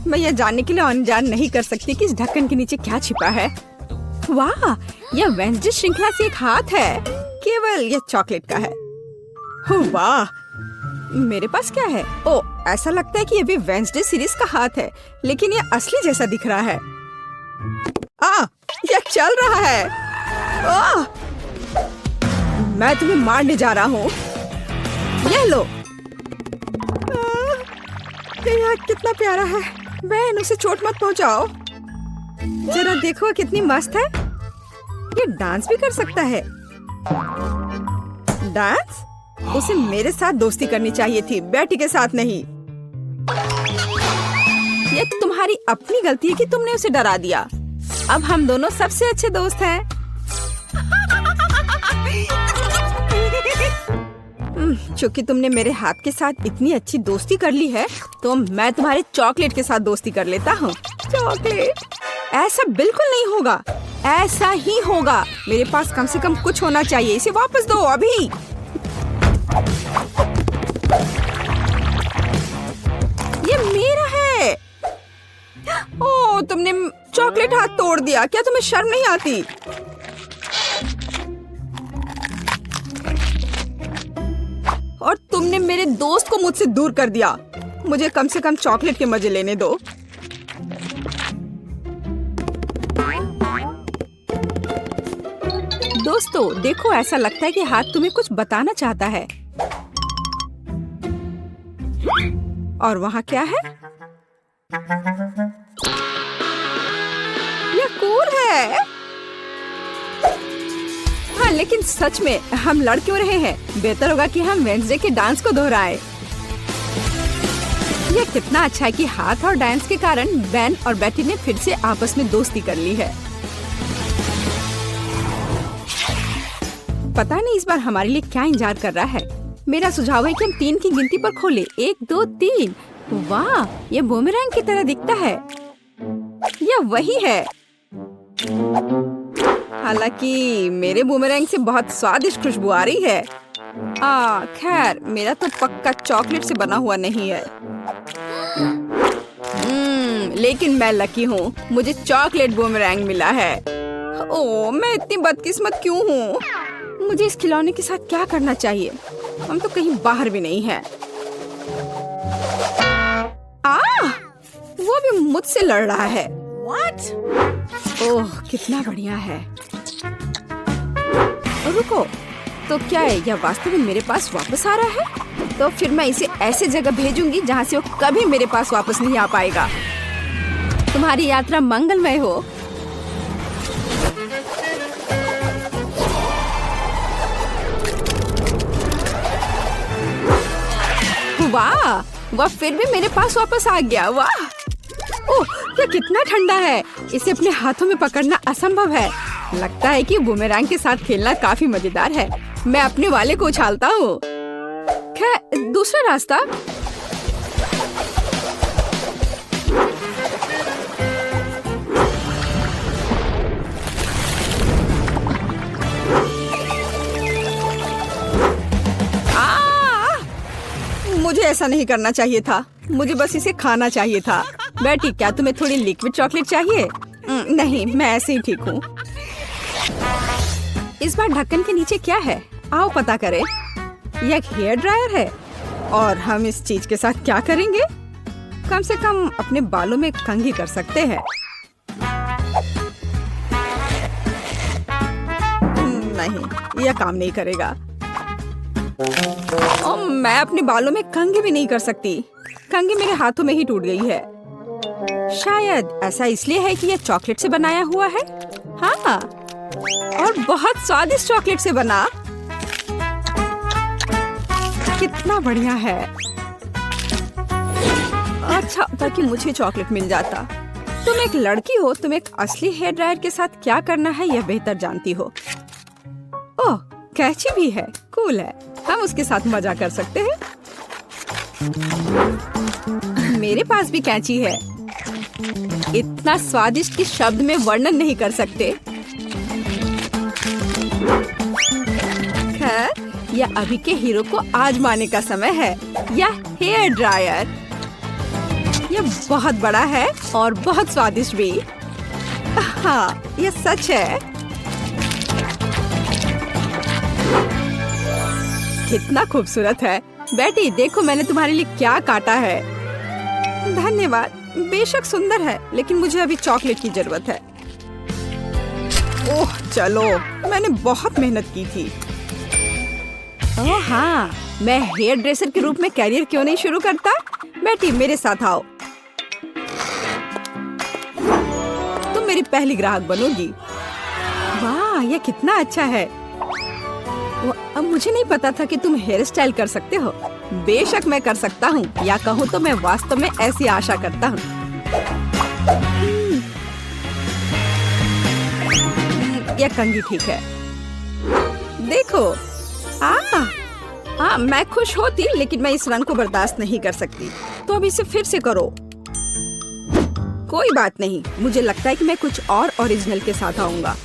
मैं यह जानने के लिए अनजान नहीं कर सकती कि इस ढक्कन के नीचे क्या छिपा है। वाह, यह वेंसडे श्रृंखला से एक हाथ है, केवल यह चॉकलेट का है। वाह, मेरे पास क्या है? ओ, ऐसा लगता है कि यह भी वेंसडे सीरीज का हाथ है, लेकिन यह असली जैसा दिख रहा है। यह चल रहा है। मैं तुम्हें मारने जा रहा हूँ। यह लो। यह कितना प्यारा है। बहन, उसे चोट मत पहुँचाओ। जरा देखो कितनी मस्त है। ये डांस भी कर सकता है। डांस? उसे मेरे साथ दोस्ती करनी चाहिए थी, बेटी के साथ नहीं। ये तुम्हारी अपनी गलती है कि तुमने उसे डरा दिया। अब हम दोनों सबसे अच्छे दोस्त हैं। क्योंकि तुमने मेरे हाथ के साथ इतनी अच्छी दोस्ती कर ली है, तो मैं तुम्हारे चॉकलेट के साथ दोस्ती कर लेता हूँ। चॉकलेट? ऐसा बिल्कुल नहीं होगा। ऐसा ही होगा। मेरे पास कम से कम कुछ होना चाहिए। इसे वापस दो अभी। ये मेरा है। ओह, तुमने चॉकलेट हाथ तोड़ दिया। क्या तुम्हें शर्म नहीं आती? और तुमने मेरे दोस्त को मुझसे दूर कर दिया। मुझे कम से कम चॉकलेट के मजे लेने दो। दोस्तों, देखो, ऐसा लगता है कि हाथ तुम्हें कुछ बताना चाहता है। और वहाँ क्या है? यह कूल है। हाँ, लेकिन सच में हम लड़ क्यों रहे हैं? बेहतर होगा कि हम वेंसडे के डांस को दोहराएं। यह कितना अच्छा है कि हाथ और डांस के कारण बेन और बेटी ने फिर से आपस में दोस्ती कर ली है। पता नहीं इस बार हमारे लिए क्या इंतजार कर रहा है। मेरा सुझाव है कि हम 3 की गिनती पर खोलें। 1, 2, 3। वाह, यह बूमेरैंग की तरह दिखता है। यह वही है। हालांकि मेरे बूमेरैंग से बहुत स्वादिष्ट खुशबू आ रही है। खैर, मेरा तो पक्का चॉकलेट से बना हुआ नहीं है। लेकिन मैं लकी हूँ। मुझे चॉकलेट बूमेरैंग मिला है। ओह, मैं इतनी बदकिस्मत क्यों हूँ? मुझे इस खिलौने के साथ क्या करना चाहिए? हम तो कहीं बाहर भी नहीं हैं। वो भी मुझसे लड़ रहा है। What? ओह, कितना बढ़िया है। रुको, तो क्या है? यह वास्तव में मेरे पास वापस आ रहा है? तो फिर मैं इसे ऐसे जगह भेजूंगी जहाँ से वो कभी मेरे पास वापस नहीं आ पाएगा। तुम्हारी यात्रा मंगलमय हो। वाह, वह फिर भी मेरे पास वापस आ गया। वाह, ओह, यह कितना ठंडा है। इसे अपने हाथों में पकड़ना असंभव है। लगता है कि बूमेरैंग के साथ खेलना काफी मजेदार है। मैं अपने वाले को उछालता हूँ। खैर, दूसरा रास्ता। मुझे ऐसा नहीं करना चाहिए था। मुझे बस इसे खाना चाहिए था। बेटी, क्या तुम्हें थोड़ी लिक्विड चॉकलेट चाहिए? नहीं, मैं ऐसे ही ठीक हूँ। इस बार ढक्कन के नीचे क्या है? आओ पता करें। यह एक हेयर ड्रायर है। और हम इस चीज के साथ क्या करेंगे? कम से कम अपने बालों में कंघी कर सकते हैं। नहीं, यह काम नहीं करेगा। मैं अपने बालों में कंघी भी नहीं कर सकती। कंघी मेरे हाथों में ही टूट गई है। शायद ऐसा इसलिए है कि यह चॉकलेट से बनाया हुआ है। हाँ, और बहुत स्वादिष्ट चॉकलेट से बना। कितना बढ़िया है। अच्छा था कि मुझे चॉकलेट मिल जाता। तुम एक लड़की हो, तुम एक असली हेयर ड्रायर के साथ क्या करना है यह बेहतर जानती हो। ओह, कैची भी है। कूल है। हम उसके साथ मजा कर सकते हैं। मेरे पास भी कैंची है। इतना स्वादिष्ट कि शब्द में वर्णन नहीं कर सकते। खैर, यह अभी के हीरो को आजमाने का समय है। यह हेयर ड्रायर। यह बहुत बड़ा है और बहुत स्वादिष्ट भी। हाँ, यह सच है। कितना खूबसूरत है। बेटी देखो मैंने तुम्हारे लिए क्या काटा है। धन्यवाद। बेशक सुंदर है, लेकिन मुझे अभी चॉकलेट की जरूरत है। ओह चलो, मैंने बहुत मेहनत की थी। ओह हाँ, मैं हेयर ड्रेसर के रूप में कैरियर क्यों नहीं शुरू करता? बेटी मेरे साथ आओ, तुम मेरी पहली ग्राहक बनोगी। वाह, यह कितना अच्छा है। अब मुझे नहीं पता था कि तुम हेयर स्टाइल कर सकते हो। बेशक मैं कर सकता हूँ, या कहूँ तो मैं वास्तव में ऐसी आशा करता हूँ। यह कंघी ठीक है। देखो, मैं खुश होती, लेकिन मैं इस रंग को बर्दाश्त नहीं कर सकती। तो अब इसे फिर से करो। कोई बात नहीं, मुझे लगता है कि मैं कुछ और ओरिजिनल के साथ आऊंगा।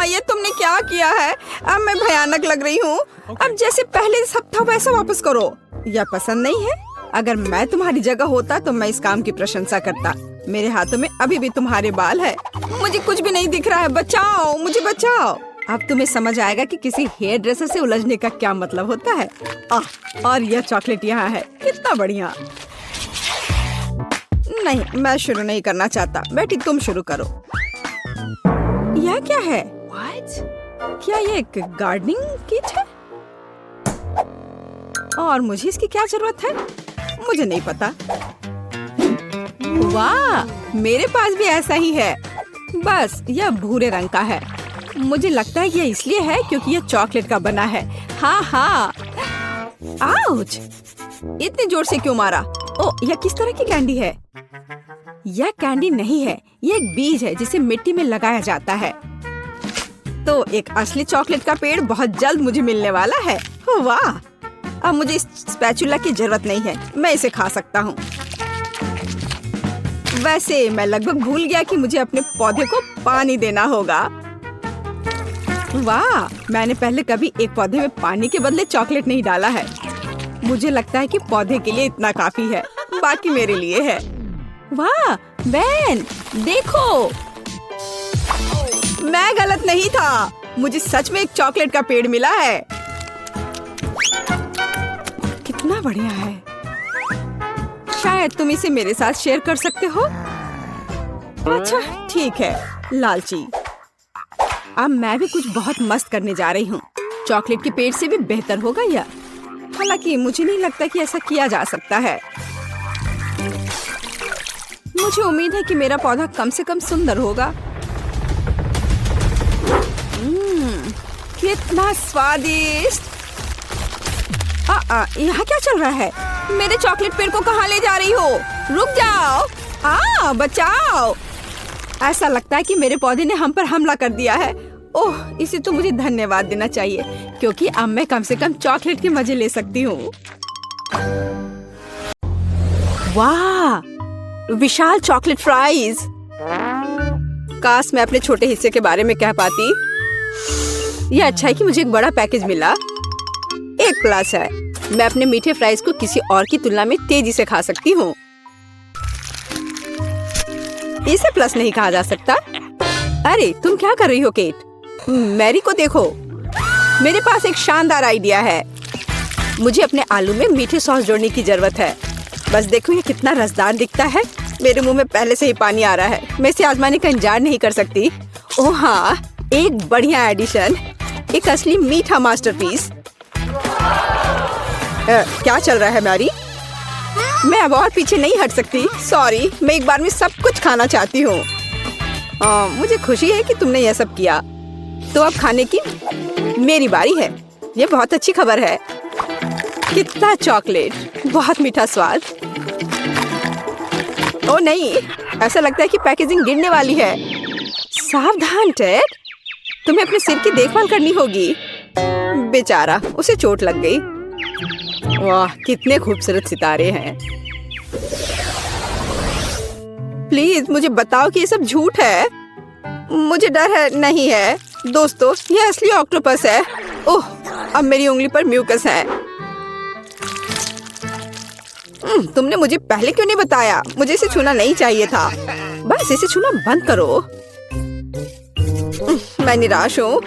ये तुमने क्या किया है? अब मैं भयानक लग रही हूँ। अब जैसे पहले सब था वैसा वापस करो। यह पसंद नहीं है? अगर मैं तुम्हारी जगह होता तो मैं इस काम की प्रशंसा करता। मेरे हाथों में अभी भी तुम्हारे बाल है। मुझे कुछ भी नहीं दिख रहा है। बचाओ, मुझे बचाओ। अब तुम्हें समझ आएगा कि किसी हेयर ड्रेसर से उलझने का क्या मतलब होता है। और यह चॉकलेट यहाँ है। कितना बढ़िया। नहीं, मैं शुरू नहीं करना चाहता। बेटी तुम शुरू करो। यह क्या है? क्या ये एक गार्डनिंग किट है? और मुझे इसकी क्या जरूरत है? मुझे नहीं पता। वाह, मेरे पास भी ऐसा ही है, बस यह भूरे रंग का है। मुझे लगता है यह इसलिए है क्योंकि यह चॉकलेट का बना है। हाँ। आउच! इतने जोर से क्यों मारा? ओह, यह किस तरह की कैंडी है? यह कैंडी नहीं है, यह एक बीज है जिसे मिट्टी में लगाया जाता है। तो एक असली चॉकलेट का पेड़ बहुत जल्द मुझे मिलने वाला है। वाह! अब मुझे इस स्पैचुला की जरूरत नहीं है, मैं इसे खा सकता हूँ। वैसे मैं लगभग भूल गया कि मुझे अपने पौधे को पानी देना होगा। वाह! मैंने पहले कभी एक पौधे में पानी के बदले चॉकलेट नहीं डाला है। मुझे लगता है कि पौधे के लिए इतना काफी है, बाकी मेरे लिए है। वाह बेन, देखो, मैं गलत नहीं था। मुझे सच में एक चॉकलेट का पेड़ मिला है। कितना बढ़िया है। शायद तुम इसे मेरे साथ शेयर कर सकते हो। अच्छा ठीक है, लालची। अब मैं भी कुछ बहुत मस्त करने जा रही हूँ। चॉकलेट के पेड़ से भी बेहतर होगा यह। हालांकि मुझे नहीं लगता कि ऐसा किया जा सकता है। मुझे उम्मीद है कि मेरा पौधा कम से कम सुंदर होगा। कितना स्वादिष्ट। यहाँ क्या चल रहा है? मेरे चॉकलेट पेड़ को कहाँ ले जा रही हो? रुक जाओ। बचाओ। ऐसा लगता है कि मेरे पौधे ने हम पर हमला कर दिया है। ओह, इसे तो मुझे धन्यवाद देना चाहिए, क्योंकि अब मैं कम से कम चॉकलेट के मजे ले सकती हूँ। वाह, विशाल चॉकलेट फ्राइज। काश मैं अपने छोटे हिस्से के बारे में कह पाती। यह अच्छा है कि मुझे एक बड़ा पैकेज मिला। एक प्लस है, मैं अपने मीठे फ्राइज को किसी और की तुलना में तेजी से खा सकती हूँ। इसे प्लस नहीं कहा जा सकता। अरे तुम क्या कर रही हो केट? मैरी को देखो, मेरे पास एक शानदार आइडिया है। मुझे अपने आलू में मीठे सॉस जोड़ने की जरूरत है। बस देखो ये कितना रसदार दिखता है। मेरे मुंह में पहले से ही पानी आ रहा है। मैं इसे आजमाने का इंतजार नहीं कर सकती। ओह हाँ, एक बढ़िया एडिशन, एक असली मीठा मास्टरपीस। क्या चल रहा है मैरी? मैं अब और पीछे नहीं हट सकती। सॉरी, मैं एक बार में सब कुछ खाना चाहती हूँ। मुझे खुशी है कि तुमने यह सब किया। तो अब खाने की मेरी बारी है। ये बहुत अच्छी खबर है। कितना चॉकलेट, बहुत मीठा स्वाद। ओ नहीं, ऐसा लगता है कि पैकेजिंग गिरने वाली है। सावधान टेड, तुम्हें अपने सिर की देखभाल करनी होगी। बेचारा, उसे चोट लग गई। वाह, कितने खूबसूरत सितारे हैं। प्लीज मुझे बताओ कि ये सब झूठ है। मुझे डर है। नहीं है दोस्तों, यह असली ऑक्टोपस है। ओह, अब मेरी उंगली पर म्यूकस है। तुमने मुझे पहले क्यों नहीं बताया? मुझे इसे छूना नहीं चाहिए था। बस इसे छूना बंद करो। मैं निराश हूँ।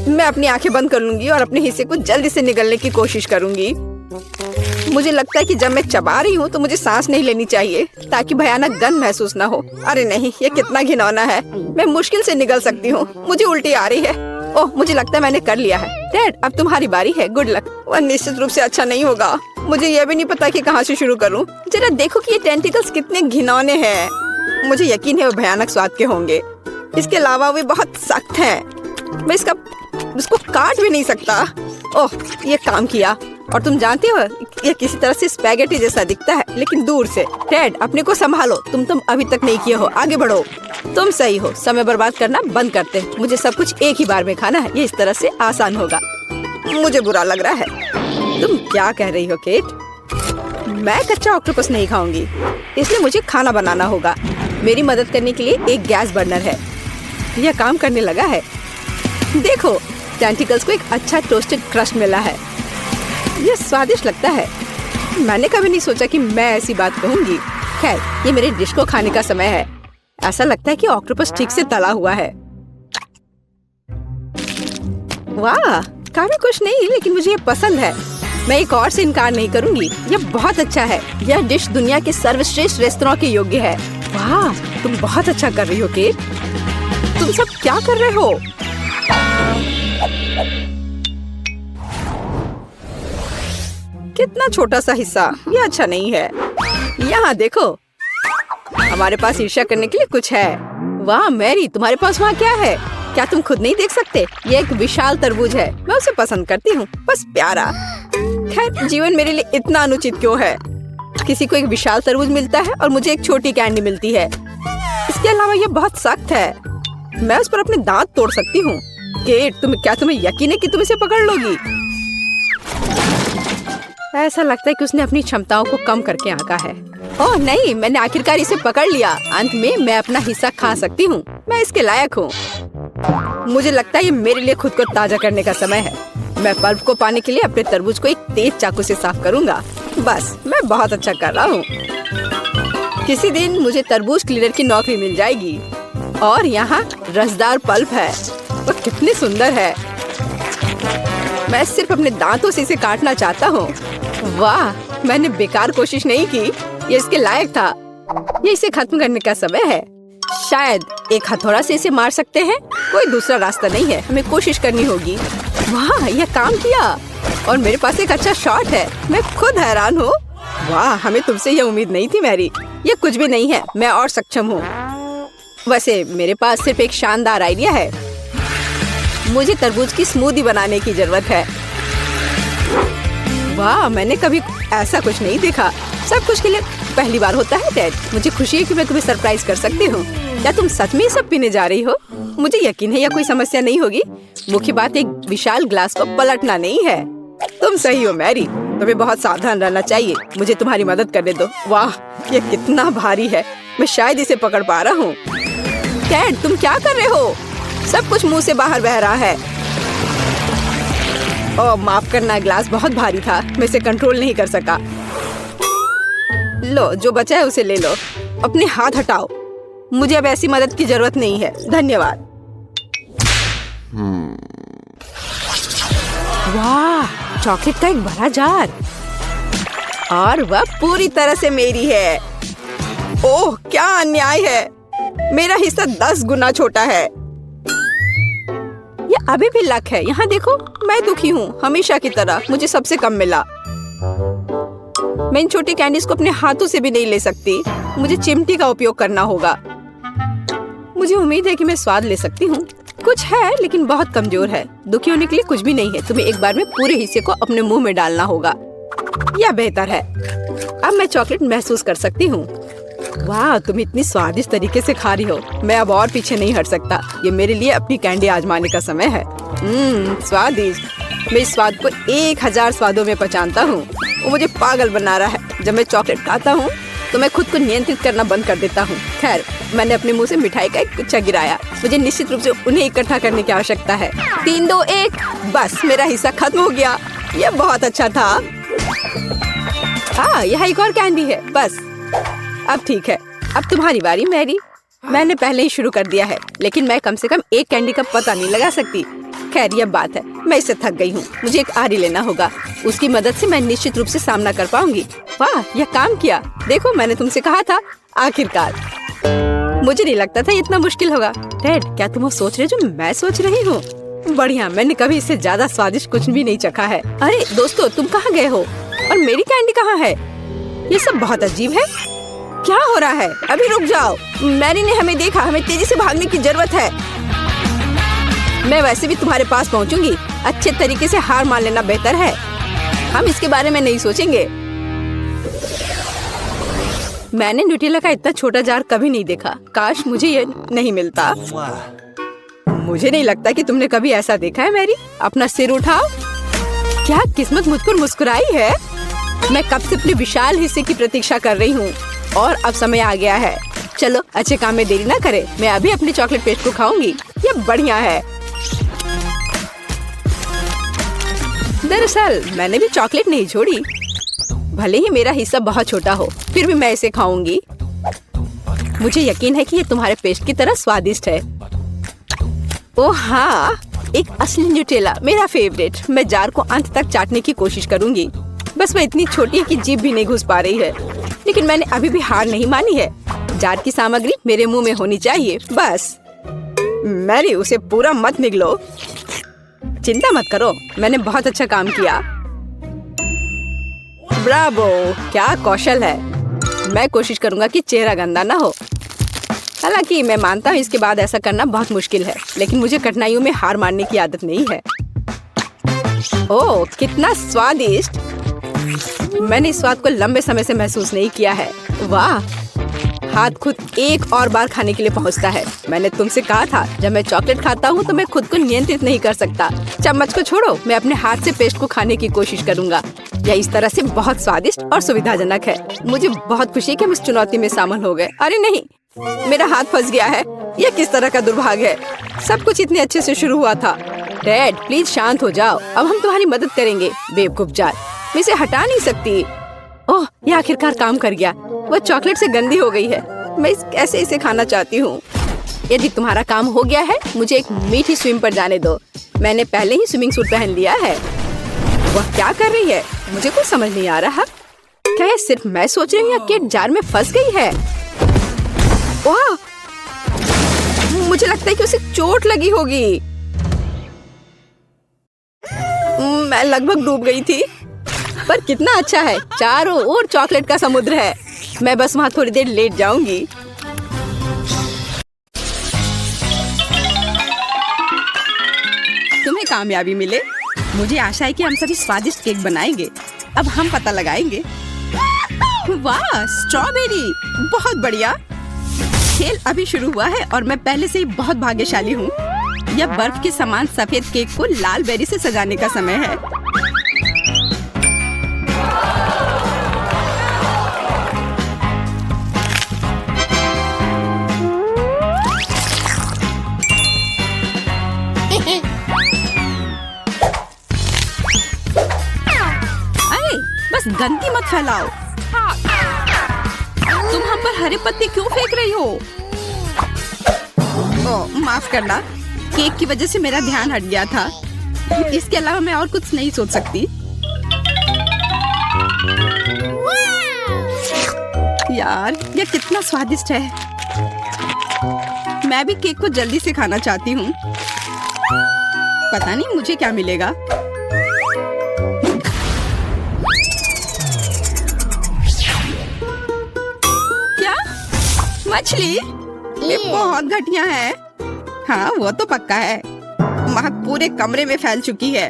मैं अपनी आंखें बंद कर लूंगी और अपने हिस्से को जल्दी से निगलने की कोशिश करूंगी। मुझे लगता है कि जब मैं चबा रही हूँ तो मुझे सांस नहीं लेनी चाहिए ताकि भयानक गंध महसूस ना हो। अरे नहीं, ये कितना घिनौना है। मैं मुश्किल से निगल सकती हूँ। मुझे उल्टी आ रही है। ओह, मुझे लगता है मैंने कर लिया है। डैड, अब तुम्हारी बारी है। Good luck. वह निश्चित रूप से अच्छा नहीं होगा। मुझे यह भी नहीं पता कि कहाँ से शुरू करूँ। जरा देखो कि ये टेंटिकल्स कितने घिनौने हैं। मुझे यकीन है वो भयानक स्वाद के होंगे। इसके अलावा वे बहुत सख्त हैं। मैं इसको काट भी नहीं सकता। ओह, ये काम किया। और तुम जानते हो ये किसी तरह से स्पैगेटी जैसा दिखता है, लेकिन दूर से। डैड, अपने को संभालो। तुम अभी तक नहीं किए हो। आगे बढ़ो। तुम सही हो। समय बर्बाद करना बंद करते। मुझे सब कुछ एक ही बार में खाना है। ये इस तरह से आसान होगा। मुझे बुरा लग रहा है। तुम क्या कह रही हो केट? मैं कच्चा ऑक्टोपस नहीं खाऊंगी, इसलिए मुझे खाना बनाना होगा। मेरी मदद करने के लिए एक गैस बर्नर है। यह काम करने लगा है। देखो, टेंटिकल्स को एक अच्छा टोस्टेड क्रस्ट मिला है। यह स्वादिष्ट लगता है। मैंने कभी नहीं सोचा कि मैं ऐसी बात कहूंगी। खैर, ये मेरे डिश को खाने का समय है। ऐसा लगता है कि ऑक्टोपस ठीक से तला हुआ है। वाह, काफी कुछ नहीं, लेकिन मुझे ये पसंद है। मैं एक और से इनकार नहीं करूंगी। यह बहुत अच्छा है। यह डिश दुनिया के सर्वश्रेष्ठ रेस्तरां के योग्य है। वाह, तुम बहुत अच्छा कर रही हो केट। तुम सब क्या कर रहे हो? कितना छोटा सा हिस्सा। यह अच्छा नहीं है। यहाँ देखो, हमारे पास ईर्ष्या करने के लिए कुछ है। वाह मैरी, तुम्हारे पास वहाँ क्या है? क्या तुम खुद नहीं देख सकते? ये एक विशाल तरबूज है। मैं उसे पसंद करती हूँ। बस प्यारा। खैर, जीवन मेरे लिए इतना अनुचित क्यों है? किसी को एक विशाल तरबूज मिलता है और मुझे एक छोटी कैंडी मिलती है। इसके अलावा यह बहुत सख्त है। मैं उस पर अपने दांत तोड़ सकती हूँ। केट, तुम्हें यकीन है कि तुम इसे पकड़ लोगी? ऐसा लगता है कि उसने अपनी क्षमताओं को कम करके आंका है। ओह नहीं, मैंने आखिरकार इसे पकड़ लिया। अंत में मैं अपना हिस्सा खा सकती हूँ। मैं इसके लायक हूँ। मुझे लगता है ये मेरे लिए खुद को ताजा करने का समय है। मैं पल्प को पाने के लिए अपने तरबूज को एक तेज चाकू से साफ करूँगा। बस, मैं बहुत अच्छा कर रहा हूँ। किसी दिन मुझे तरबूज क्लीनर की नौकरी मिल जाएगी। और यहाँ रसदार पल्प है। वह कितनी सुंदर है। मैं सिर्फ अपने दांतों से इसे काटना चाहता हूँ। वाह, मैंने बेकार कोशिश नहीं की। ये इसके लायक था। ये इसे खत्म करने का समय है। शायद एक हथौड़ा से इसे मार सकते हैं। कोई दूसरा रास्ता नहीं है। हमें कोशिश करनी होगी। वाह, यह काम किया। और मेरे पास एक अच्छा शॉट है। मैं खुद हैरान हूँ। वाह, हमें तुमसे यह उम्मीद नहीं थी मैरी। ये कुछ भी नहीं है। मैं और सक्षम हूँ। वैसे मेरे पास सिर्फ एक शानदार आइडिया है। मुझे तरबूज की स्मूदी बनाने की जरूरत है। वाह, मैंने कभी ऐसा कुछ नहीं देखा। सब कुछ के लिए पहली बार होता है डैड। मुझे खुशी है कि मैं तुम्हें सरप्राइज कर सकती हूँ। क्या तुम सच में सब पीने जा रही हो? मुझे यकीन है यह कोई समस्या नहीं होगी। मुख्य बात एक विशाल ग्लास को पलटना नहीं है। तुम सही हो मैरी, तुम्हें बहुत सावधान रहना चाहिए। मुझे तुम्हारी मदद करने दो। वाह, यह कितना भारी है। मैं शायद इसे पकड़ पा रहा हूँ। डैड, तुम क्या कर रहे हो? सब कुछ मुंह से बाहर बह रहा है। ओह, माफ करना, ग्लास बहुत भारी था। मैं इसे कंट्रोल नहीं कर सका। लो, जो बचा है उसे ले लो। अपने हाथ हटाओ। मुझे अब ऐसी मदद की जरूरत नहीं है। धन्यवाद। वाह, चॉकलेट का एक बड़ा जार। और वह पूरी तरह से मेरी है। ओह, क्या अन्याय है। मेरा हिस्सा 10 गुना छोटा है। ये अभी भी लक है। यहाँ देखो, मैं दुखी हूँ। हमेशा की तरह मुझे सबसे कम मिला। मैं इन छोटी कैंडीज को अपने हाथों से भी नहीं ले सकती। मुझे चिमटी का उपयोग करना होगा। मुझे उम्मीद है कि मैं स्वाद ले सकती हूँ। कुछ है, लेकिन बहुत कमजोर है। दुखी होने के लिए कुछ भी नहीं है। तुम्हें एक बार में पूरे हिस्से को अपने मुंह में डालना होगा। यह बेहतर है। अब मैं चॉकलेट महसूस कर सकती हूँ। वाह, तुम इतनी स्वादिष्ट तरीके से खा रही हो। मैं अब और पीछे नहीं हट सकता। ये मेरे लिए अपनी कैंडी आजमाने का समय है। स्वादिष्ट। मैं इस स्वाद को 1000 स्वादों में पहचानता हूँ। वो मुझे पागल बना रहा है। जब मैं चॉकलेट खाता हूँ तो मैं खुद को नियंत्रित करना बंद कर देता हूँ। खैर, मैंने अपने मुंह से मिठाई का एक गुच्छा गिराया। मुझे निश्चित रूप से उन्हें इकट्ठा करने की आवश्यकता है। 3, 2, 1, बस मेरा हिस्सा खत्म हो गया। यह बहुत अच्छा था। हाँ, यहाँ एक और कैंडी है। बस अब ठीक है। अब तुम्हारी बारी मैरी। मैंने पहले ही शुरू कर दिया है, लेकिन मैं कम से कम एक कैंडी का पता नहीं लगा सकती। खैर यह बात है, मैं इससे थक गई हूँ। मुझे एक आरी लेना होगा। उसकी मदद से मैं निश्चित रूप से सामना कर पाऊंगी। वाह, यह काम किया। देखो, मैंने तुमसे कहा था। आखिरकार। मुझे नहीं लगता था इतना मुश्किल होगा। डैड, क्या तुम वो सोच रहे हो जो मैं सोच रही हूँ? बढ़िया, मैंने कभी इससे ज्यादा स्वादिष्ट कुछ भी नहीं चखा है। अरे दोस्तों, तुम कहाँ गए हो? और मेरी कैंडी कहाँ है? ये सब बहुत अजीब है। क्या हो रहा है? अभी रुक जाओ। मैरी ने हमें देखा। हमें तेजी से भागने की जरूरत है। मैं वैसे भी तुम्हारे पास पहुंचूंगी। अच्छे तरीके से हार मान लेना बेहतर है। हम इसके बारे में नहीं सोचेंगे। मैंने न्यूटेला का इतना छोटा जार कभी नहीं देखा। काश मुझे ये नहीं मिलता। मुझे नहीं लगता कि तुमने कभी ऐसा देखा है। मैरी, अपना सिर उठाओ। क्या किस्मत मुझ पर मुस्कुराई है? मैं कब से अपने विशाल हिस्से की प्रतीक्षा कर रही हूँ और अब समय आ गया है। चलो अच्छे काम में देरी ना करें। मैं अभी अपनी चॉकलेट पेस्ट को खाऊंगी। ये बढ़िया है। दरअसल मैंने भी चॉकलेट नहीं छोड़ी। भले ही मेरा हिस्सा बहुत छोटा हो, फिर भी मैं इसे खाऊंगी। मुझे यकीन है कि ये तुम्हारे पेस्ट की तरह स्वादिष्ट है। ओह हाँ, एक असली न्यूटेला, मेरा फेवरेट। मैं जार को अंत तक चाटने की कोशिश करूंगी। बस वह इतनी छोटी है कि जीभ भी नहीं घुस पा रही है। लेकिन मैंने अभी भी हार नहीं मानी है। जार की सामग्री मेरे मुंह में होनी चाहिए। बस मैरी, उसे पूरा मत निगलो। चिंता मत करो, मैंने बहुत अच्छा काम किया। ब्रावो, क्या कौशल है। मैं कोशिश करूंगा कि चेहरा गंदा ना हो। हालांकि मैं मानता हूँ इसके बाद ऐसा करना बहुत मुश्किल है, लेकिन मुझे कठिनाइयों में हार मानने की आदत नहीं है। ओह, कितना स्वादिष्ट। मैंने इस स्वाद को लंबे समय से महसूस नहीं किया है। वाह, हाथ खुद एक और बार खाने के लिए पहुंचता है। मैंने तुमसे कहा था, जब मैं चॉकलेट खाता हूँ तो मैं खुद को नियंत्रित नहीं कर सकता। चम्मच को छोड़ो, मैं अपने हाथ से पेस्ट को खाने की कोशिश करूंगा। यह इस तरह से बहुत स्वादिष्ट और सुविधाजनक है। मुझे बहुत खुशी है कि हम इस चुनौती में शामिल हो गए। अरे नहीं, मेरा हाथ फंस गया है। यह किस तरह का दुर्भाग्य है। सब कुछ इतने अच्छे से शुरू हुआ था। डैड, प्लीज शांत हो जाओ। अब हम तुम्हारी मदद करेंगे। बेवकूफ जार, मैं इसे हटा नहीं सकती। ओह, यह आखिरकार काम कर गया। वह चॉकलेट से गंदी हो गई है। मैं कैसे इसे खाना चाहती हूँ। यदि तुम्हारा काम हो गया है, मुझे एक मीठी स्विम पर जाने दो। मैंने पहले ही स्विमिंग सूट पहन लिया है। वह क्या कर रही है? मुझे कुछ समझ नहीं आ रहा। क्या यह सिर्फ मैं सोच रही हूँ या केट जार में फंस गई है? वाह, मुझे लगता है कि उसे चोट लगी होगी। मैं लगभग डूब गई थी। पर कितना अच्छा है, चारों ओर चॉकलेट का समुद्र है। मैं बस वहाँ थोड़ी देर लेट जाऊंगी। तुम्हें कामयाबी मिले। मुझे आशा है कि हम सभी स्वादिष्ट केक बनाएंगे। अब हम पता लगाएंगे। वाह, स्ट्रॉबेरी, बहुत बढ़िया। खेल अभी शुरू हुआ है और मैं पहले से ही बहुत भाग्यशाली हूँ। यह बर्फ के समान सफेद केक को लाल बेरी से सजाने का समय है। अरे बस गंदगी मत फैलाओ। तुम हम पर हरे पत्ते क्यों फेंक रही हो? ओह, माफ करना, केक की वजह से मेरा ध्यान हट गया था। इसके अलावा मैं और कुछ नहीं सोच सकती। यार, यह कितना स्वादिष्ट है। मैं भी केक को जल्दी से खाना चाहती हूँ। पता नहीं मुझे क्या मिलेगा। क्या? मछली? ये बहुत घटिया है। हाँ, वो तो पक्का है। महक पूरे कमरे में फैल चुकी है।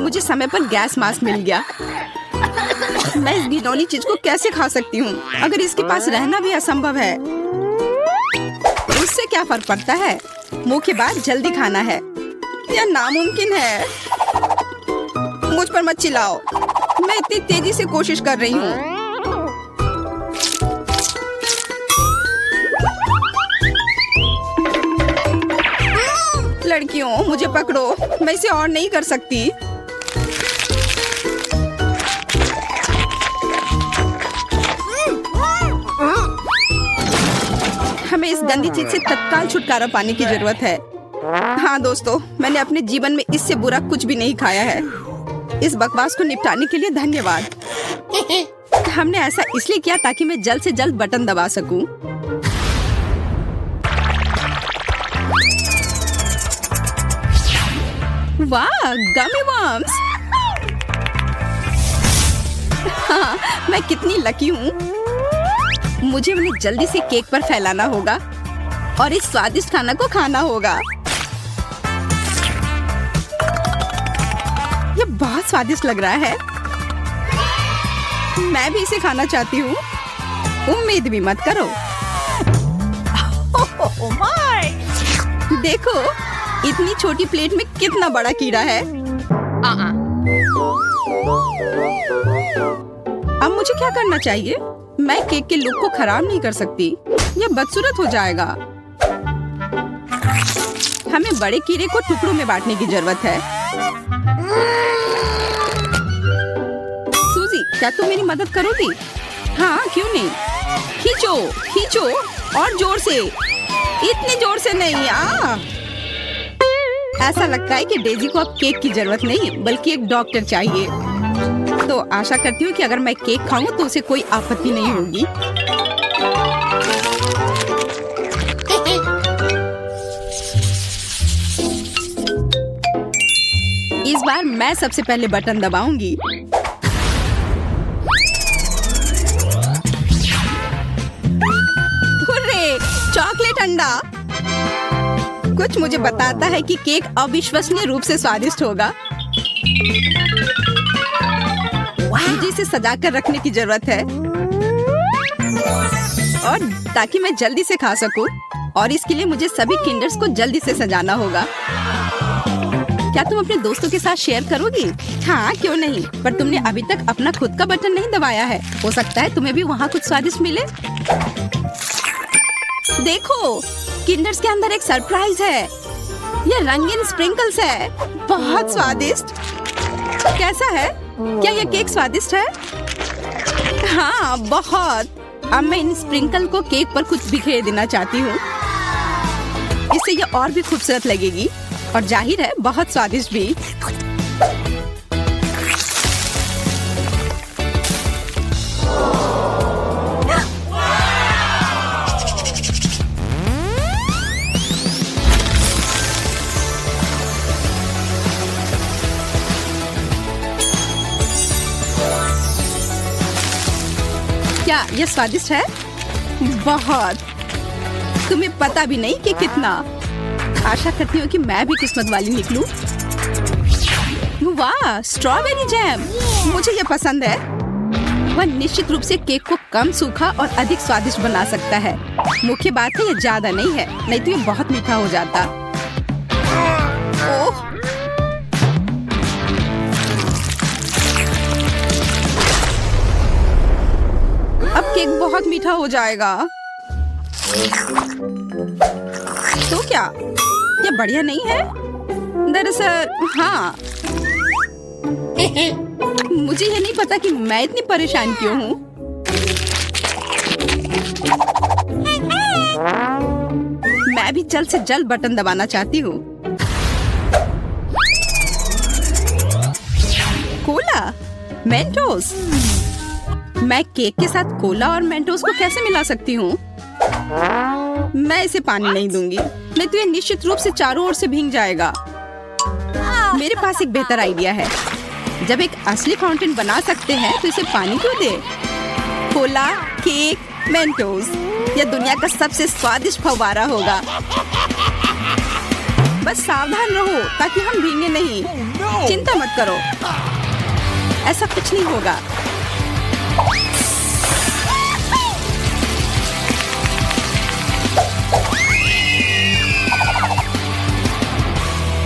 मुझे समय पर गैस मास्क मिल गया। मैं इस घिनौनी चीज को कैसे खा सकती हूँ? अगर इसके पास रहना भी असंभव है, उससे क्या फर्क पड़ता है? मुंह के बाद जल्दी खाना है। यह नामुमकिन है। मुझ पर मत चिल्लाओ। मैं इतनी तेजी से कोशिश कर रही हूँ। हो, मुझे पकड़ो, मैं इसे और नहीं कर सकती। हमें इस गंदी चीज से तत्काल छुटकारा पाने की जरूरत है। हाँ दोस्तों, मैंने अपने जीवन में इससे बुरा कुछ भी नहीं खाया है। इस बकवास को निपटाने के लिए धन्यवाद। हमने ऐसा इसलिए किया ताकि मैं जल्द से जल्द बटन दबा सकूं। वाह, गमी वर्म्स! हाँ, मैं कितनी लकी हूँ। मुझे उन्हें जल्दी से केक पर फैलाना होगा और इस स्वादिष्ट खाना को खाना होगा। ये बहुत स्वादिष्ट लग रहा है। मैं भी इसे खाना चाहती हूँ। उम्मीद भी मत करो। देखो, इतनी छोटी प्लेट में कितना बड़ा कीड़ा है। अब मुझे क्या करना चाहिए? मैं केक के लुक को खराब नहीं कर सकती, यह बदसूरत हो जाएगा। हमें बड़े कीड़े को टुकड़ों में बांटने की जरूरत है। सूजी, क्या तुम मेरी मदद करोगी? हाँ, क्यों नहीं। खींचो, खींचो और जोर से। इतने जोर से नहीं। ऐसा लगता है कि डेजी को अब केक की जरूरत नहीं बल्कि एक डॉक्टर चाहिए। तो आशा करती हूँ कि अगर मैं केक खाऊं तो उसे कोई आपत्ति नहीं होगी। इस बार मैं सबसे पहले बटन दबाऊंगी। हुर्रे, चॉकलेट अंडा! कुछ मुझे बताता है कि केक अविश्वसनीय रूप से स्वादिष्ट होगा। मुझे इसे सजा कर रखने की जरूरत है और ताकि मैं जल्दी से खा सकूं, और इसके लिए मुझे सभी किंडर्स को जल्दी से सजाना होगा। क्या तुम अपने दोस्तों के साथ शेयर करोगी? हाँ, क्यों नहीं, पर तुमने अभी तक अपना खुद का बटन नहीं दबाया है। हो सकता है तुम्हें भी वहाँ कुछ स्वादिष्ट मिले। देखो, किंडर्स के अंदर एक सरप्राइज है। ये रंगीन स्प्रिंकल्स है, बहुत स्वादिष्ट। कैसा है? क्या यह केक स्वादिष्ट है? हाँ, बहुत। अब मैं इन स्प्रिंकल को केक पर कुछ बिखेर देना चाहती हूँ। इससे यह और भी खूबसूरत लगेगी और जाहिर है बहुत स्वादिष्ट भी। क्या यह स्वादिष्ट है? बहुत। तुम्हें पता भी नहीं कि कितना। आशा करती हूँ कि मैं भी किस्मत वाली निकलूं। वाह, स्ट्रॉबेरी जैम! मुझे यह पसंद है। वह निश्चित रूप से केक को कम सूखा और अधिक स्वादिष्ट बना सकता है। मुख्य बात है, यह ज्यादा नहीं है, नहीं तो यह बहुत मीठा हो जाता। ओह, अब केक बहुत मीठा हो जाएगा। तो क्या ये बढ़िया नहीं है? दरअसल हाँ। मुझे ये नहीं पता कि मैं इतनी परेशान क्यों हूँ। मैं भी जल्द से जल्द बटन दबाना चाहती हूँ। Cola, Mentos. मैं केक के साथ कोला और मेंटोस को कैसे मिला सकती हूँ? मैं इसे पानी नहीं दूंगी, नहीं तो ये निश्चित रूप से चारों ओर से भीग जाएगा। मेरे पास एक बेहतर आइडिया है। जब एक असली फाउंटेन बना सकते हैं तो इसे पानी क्यों दे? कोला, केक, मेंटोस, यह दुनिया का सबसे स्वादिष्ट फव्वारा होगा। बस सावधान रहो ताकि हम भीगे नहीं। चिंता मत करो, ऐसा कुछ नहीं होगा।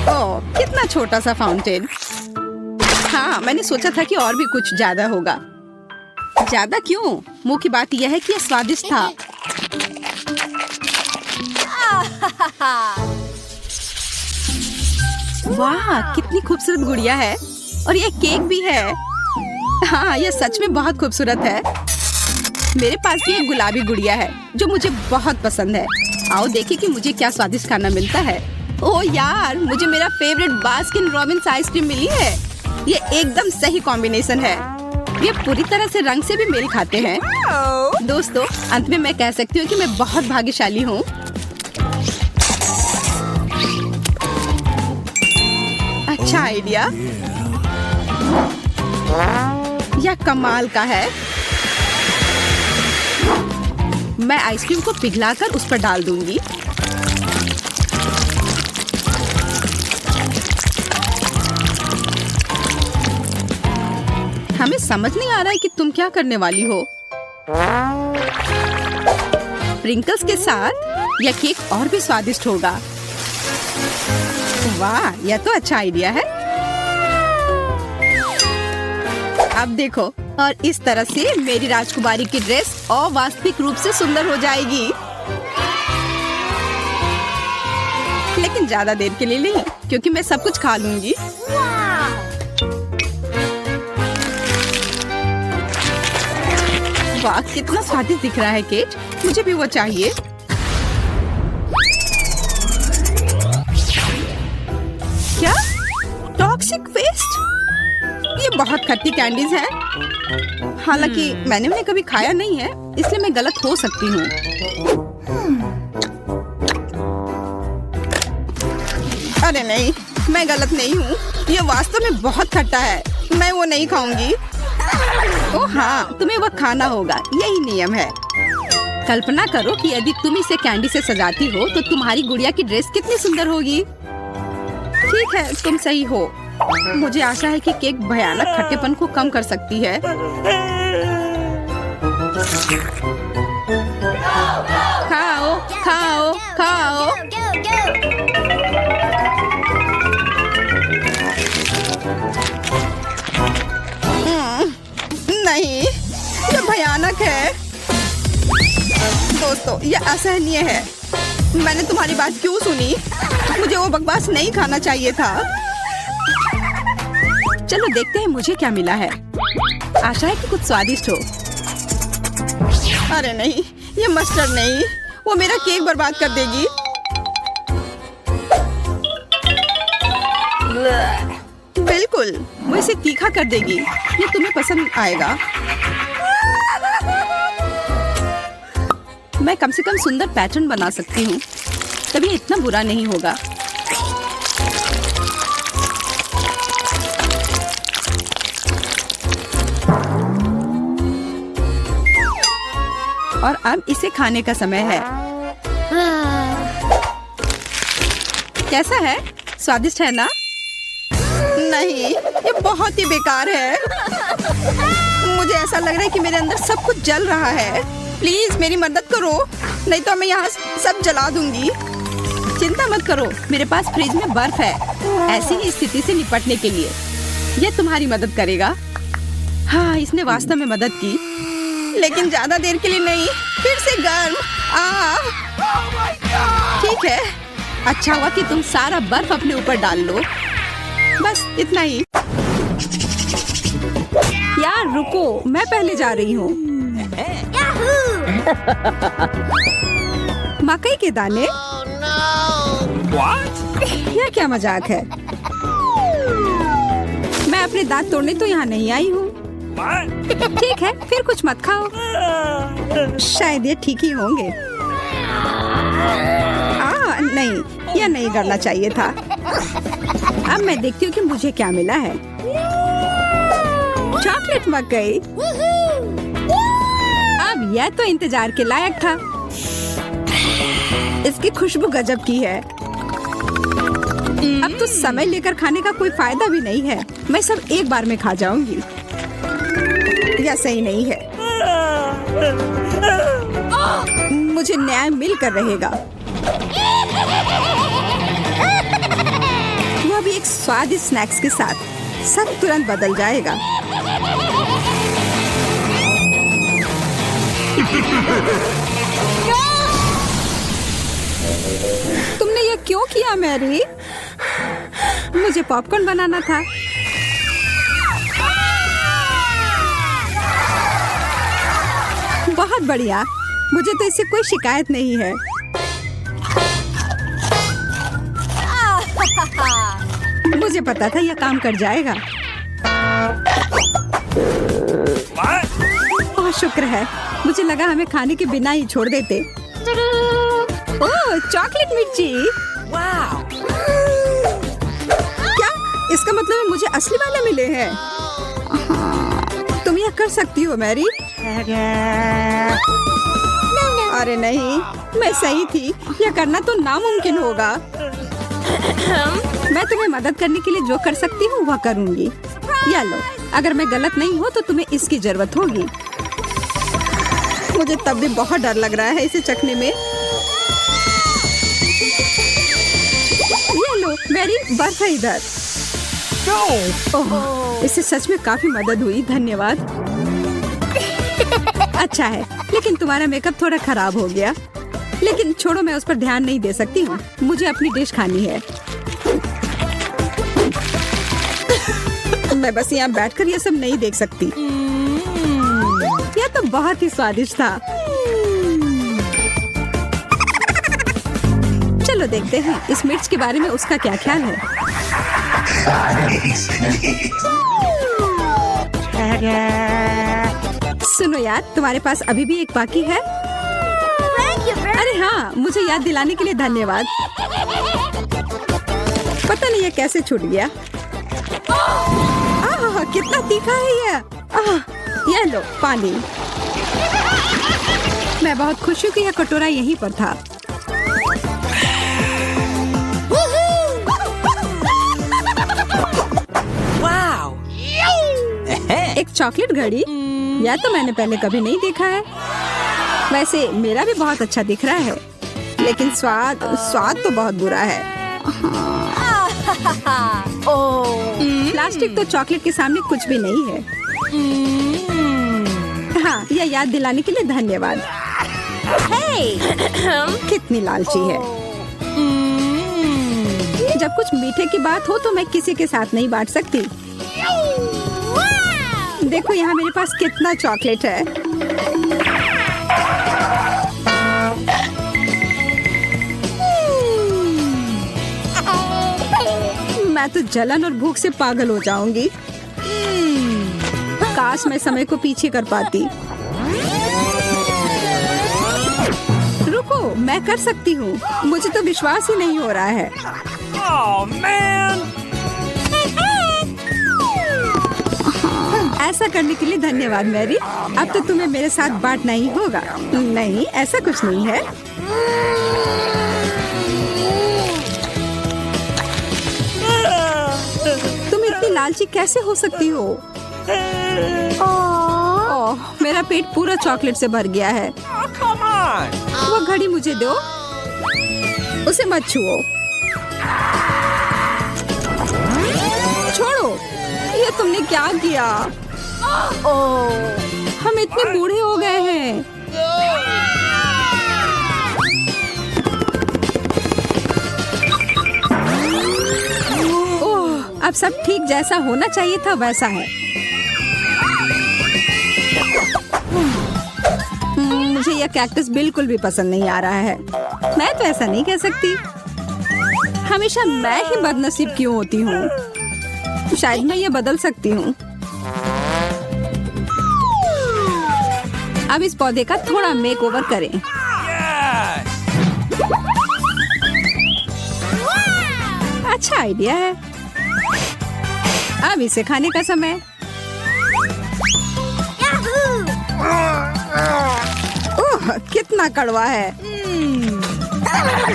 ओह, कितना छोटा सा फाउंटेन। हाँ, मैंने सोचा था कि और भी कुछ ज्यादा होगा। ज्यादा क्यों? मुख्य बात यह है कि यह स्वादिष्ट था। वाह, कितनी खूबसूरत गुड़िया है और ये केक भी है। हाँ, ये सच में बहुत खूबसूरत है। मेरे पास भी एक गुलाबी गुड़िया है जो मुझे बहुत पसंद है। आओ देखें कि मुझे क्या स्वादिष्ट खाना मिलता है। ओह यार, मुझे मेरा फेवरेट बास्किन रॉबिन्स आइसक्रीम मिली है। ये एकदम सही कॉम्बिनेशन है। ये पूरी तरह से रंग से भी मेल खाते हैं। दोस्तों, अंत में मैं कह सकती हूँ कि मैं बहुत भाग्यशाली हूँ। अच्छा आइडिया। यह कमाल का है। मैं आइसक्रीम को पिघलाकर उस पर डाल दूंगी। हमें समझ नहीं आ रहा है कि तुम क्या करने वाली हो। स्प्रिंकल्स के साथ यह केक और भी स्वादिष्ट होगा। वाह, यह तो अच्छा आइडिया है। अब देखो, और इस तरह से मेरी राजकुमारी की ड्रेस अवास्तविक रूप से सुंदर हो जाएगी। लेकिन ज्यादा देर के लिए नहीं, क्योंकि मैं सब कुछ खा लूंगी। वाह, कितना स्वादिष्ट दिख रहा है केक। मुझे भी वो चाहिए। क्या? Toxic waste? ये बहुत खट्टी कैंडीज हैं। हालांकि मैंने उन्हें कभी खाया नहीं है, इसलिए मैं गलत हो सकती हूँ। अरे नहीं, मैं गलत नहीं हूँ। ये वास्तव में बहुत खट्टा है। मैं वो नहीं खाऊंगी। ओह हाँ, तुम्हें वो खाना होगा। यही नियम है। कल्पना करो कि यदि तुम इसे कैंडी से सजाती हो तो तुम्हारी गुड़िया की ड्रेस कितनी सुंदर होगी। ठीक है, तुम सही हो। मुझे आशा है कि केक भयानक खट्टेपन को कम कर सकती है। खाओ, खाओ, खाओ। नहीं, ये भयानक है। दोस्तों, ये असहनीय है। मैंने तुम्हारी बात क्यों सुनी? मुझे वो बकवास नहीं खाना चाहिए था। चलो देखते हैं मुझे क्या मिला है। आशा है कि कुछ स्वादिष्ट हो। अरे नहीं, ये मस्टर्ड नहीं। वो मेरा केक बर्बाद कर देगी। बिल्कुल, वो इसे तीखा कर देगी। ये तुम्हें पसंद आएगा। मैं कम से कम सुंदर पैटर्न बना सकती हूँ, तभी इतना बुरा नहीं होगा। और अब इसे खाने का समय है। कैसा है? स्वादिष्ट है ना? नहीं, ये बहुत ही बेकार है। मुझे ऐसा लग रहा है कि मेरे अंदर सब कुछ जल रहा है। प्लीज मेरी मदद करो, नहीं तो मैं यहाँ सब जला दूंगी। चिंता मत करो, मेरे पास फ्रिज में बर्फ है। ऐसी ही स्थिति से निपटने के लिए यह तुम्हारी मदद करेगा। हाँ, इसने वास्तव में मदद की, लेकिन ज्यादा देर के लिए नहीं। फिर से गर्म। ठीक है, अच्छा हुआ कि तुम सारा बर्फ अपने ऊपर डाल लो। बस इतना ही। यार रुको, मैं पहले जा रही हूँ। मकई के दाने? यह क्या मजाक है? मैं अपने दांत तोड़ने तो यहाँ नहीं आई हूँ। ठीक है, फिर कुछ मत खाओ। शायद ये ठीक ही होंगे। नहीं, यह नहीं करना चाहिए था। अब मैं देखती हूँ कि मुझे क्या मिला है। चॉकलेट मकई। अब यह तो इंतजार के लायक था। इसकी खुशबू गजब की है। अब तो समय लेकर खाने का कोई फायदा भी नहीं है। मैं सब एक बार में खा जाऊंगी। यह सही नहीं है। मुझे न्याय मिलकर रहेगा। वह भी एक स्वादिष्ट स्नैक्स के साथ। सब तुरंत बदल जाएगा। तुमने ये क्यों किया मैरी? मुझे पॉपकॉर्न बनाना था। बहुत बढ़िया, मुझे तो इससे कोई शिकायत नहीं है। मुझे पता था यह काम कर जाएगा। बहुत शुक्र है, मुझे लगा हमें खाने के बिना ही छोड़ देते। ओह, चॉकलेट मिर्ची। क्या इसका मतलब है मुझे असली वाले मिले हैं? तुम यह कर सकती हो मैरी। अरे नहीं, मैं सही थी, यह करना तो नामुमकिन होगा। मैं तुम्हें मदद करने के लिए जो कर सकती हूँ वह करूँगी। या लो, अगर मैं गलत नहीं हूँ तो तुम्हें इसकी जरूरत होगी। मुझे तब भी बहुत डर लग रहा है इसे चखने में। ये लो मैरी, बर्फ है इधर। ओह, इससे सच में काफी मदद हुई, धन्यवाद। अच्छा है, लेकिन तुम्हारा मेकअप थोड़ा खराब हो गया। लेकिन छोड़ो, मैं उस पर ध्यान नहीं दे सकती हूँ। मुझे अपनी डिश खानी है। मैं बस यहाँ बैठकर ये सब नहीं देख सकती। यह तो बहुत ही स्वादिष्ट था। चलो देखते हैं इस मिर्च के बारे में उसका क्या ख्याल है। सुनो यार, तुम्हारे पास अभी भी एक बाकी है? अरे हाँ, मुझे याद दिलाने के लिए धन्यवाद। पता नहीं ये कैसे छूट गया। कितना तीखा है ये लो पानी। मैं बहुत खुश हूँ कि यह कटोरा यहीं पर था। एक चॉकलेट घड़ी, यह तो मैंने पहले कभी नहीं देखा है। वैसे मेरा भी बहुत अच्छा दिख रहा है, लेकिन स्वाद तो बहुत बुरा है। प्लास्टिक तो चॉकलेट के सामने कुछ भी नहीं है। हाँ, यह याद दिलाने के लिए धन्यवाद। कितनी लालची है। जब कुछ मीठे की बात हो तो मैं किसी के साथ नहीं बांट सकती। देखो यहाँ मेरे पास कितना चॉकलेट है। मैं तो जलन और भूख से पागल हो जाऊंगी। काश मैं समय को पीछे कर पाती। रुको, मैं कर सकती हूँ। मुझे तो विश्वास ही नहीं हो रहा है। ऐसा करने के लिए धन्यवाद मैरी। अब तो तुम्हें मेरे साथ बांटना ही होगा। नहीं, ऐसा कुछ नहीं है। तुम इतनी लालची कैसे हो सकती हो? ओह, मेरा पेट पूरा चॉकलेट से भर गया है। वो घड़ी मुझे दो, उसे मत छुओ। छोड़ो, ये तुमने क्या किया? हम इतने बूढ़े हो गए हैं। ओह, अब सब ठीक जैसा होना चाहिए था वैसा है। मुझे यह कैक्टस बिल्कुल भी पसंद नहीं आ रहा है। मैं तो ऐसा नहीं कह सकती। हमेशा मैं ही बदनसीब क्यों होती हूँ? शायद मैं ये बदल सकती हूँ। अब इस पौधे का थोड़ा मेकओवर करें। अच्छा आइडिया है। अब इसे खाने का समय। ओह, कितना कड़वा है।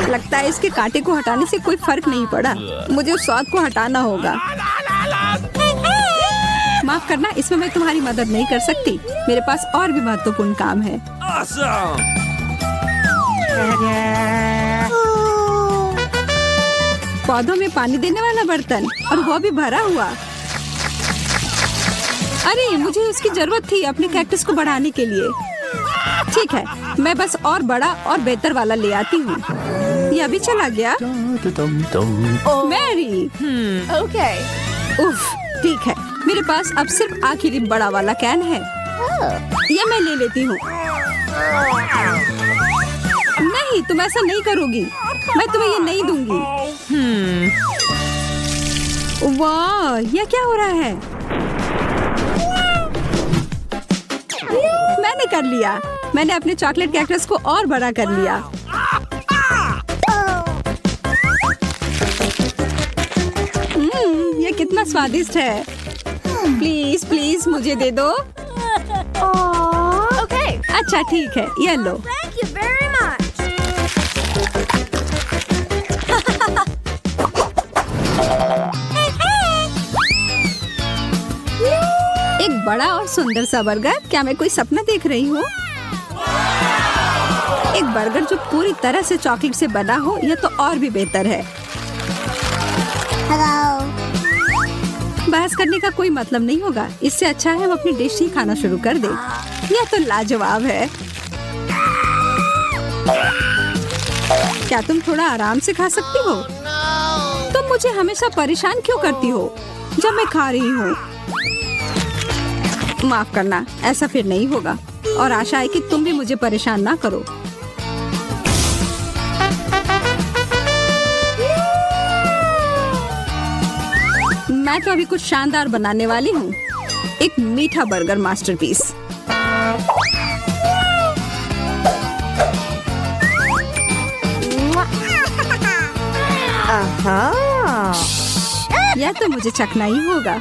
लगता है इसके कांटे को हटाने से कोई फर्क नहीं पड़ा। मुझे उस स्वाद को हटाना होगा। माफ करना, इसमें मैं तुम्हारी मदद नहीं कर सकती। मेरे पास और भी महत्वपूर्ण काम है। पौधों में पानी देने वाला बर्तन, और वो भी भरा हुआ। अरे, मुझे इसकी जरूरत थी अपने कैक्टस को बढ़ाने के लिए। ठीक है, मैं बस और बड़ा और बेहतर वाला ले आती हूँ। ये अभी चला गया। मैरी। Okay. उफ, ठीक है। मेरे पास अब सिर्फ आखिरी बड़ा वाला कैन है। ये मैं ले लेती हूँ। नहीं, तुम ऐसा नहीं करोगी। मैं तुम्हें ये नहीं दूंगी। वाह, ये क्या हो रहा है? मैंने कर लिया। मैंने अपने चॉकलेट कैक्टस को और बड़ा कर लिया। ये कितना स्वादिष्ट है। प्लीज प्लीज मुझे दे दो। Okay. अच्छा ठीक है, ये लो। Thank you very much. एक बड़ा और सुंदर सा बर्गर। क्या मैं कोई सपना देख रही हूँ? एक बर्गर जो पूरी तरह से चॉकलेट से बना हो, यह तो और भी बेहतर है। Hello. बहस करने का कोई मतलब नहीं होगा। इससे अच्छा है हम अपनी डिश ही खाना शुरू कर दें। यह तो लाजवाब है। क्या तुम थोड़ा आराम से खा सकती हो? तुम मुझे हमेशा परेशान क्यों करती हो जब मैं खा रही हूँ? माफ करना, ऐसा फिर नहीं होगा। और आशा है कि तुम भी मुझे परेशान ना करो। मैं तो अभी कुछ शानदार बनाने वाली हूँ। एक मीठा बर्गर मास्टरपीस। यह तो मुझे चखना ही होगा।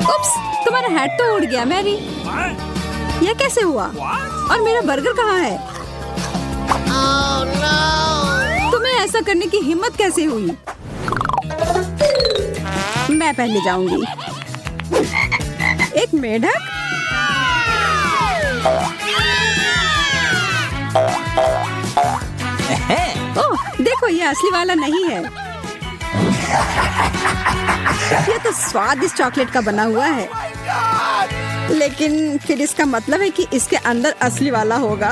उप्स, तुम्हारा हैट तो उड़ गया मैरी। यह कैसे हुआ? और मेरा बर्गर कहाँ है? तुम्हें ऐसा करने की हिम्मत कैसे हुई? मैं पहले जाऊंगी। एक मेढक? ओह, देखो ये असली वाला नहीं है। ये तो स्वादिष्ट चॉकलेट का बना हुआ है। लेकिन फिर इसका मतलब है कि इसके अंदर असली वाला होगा।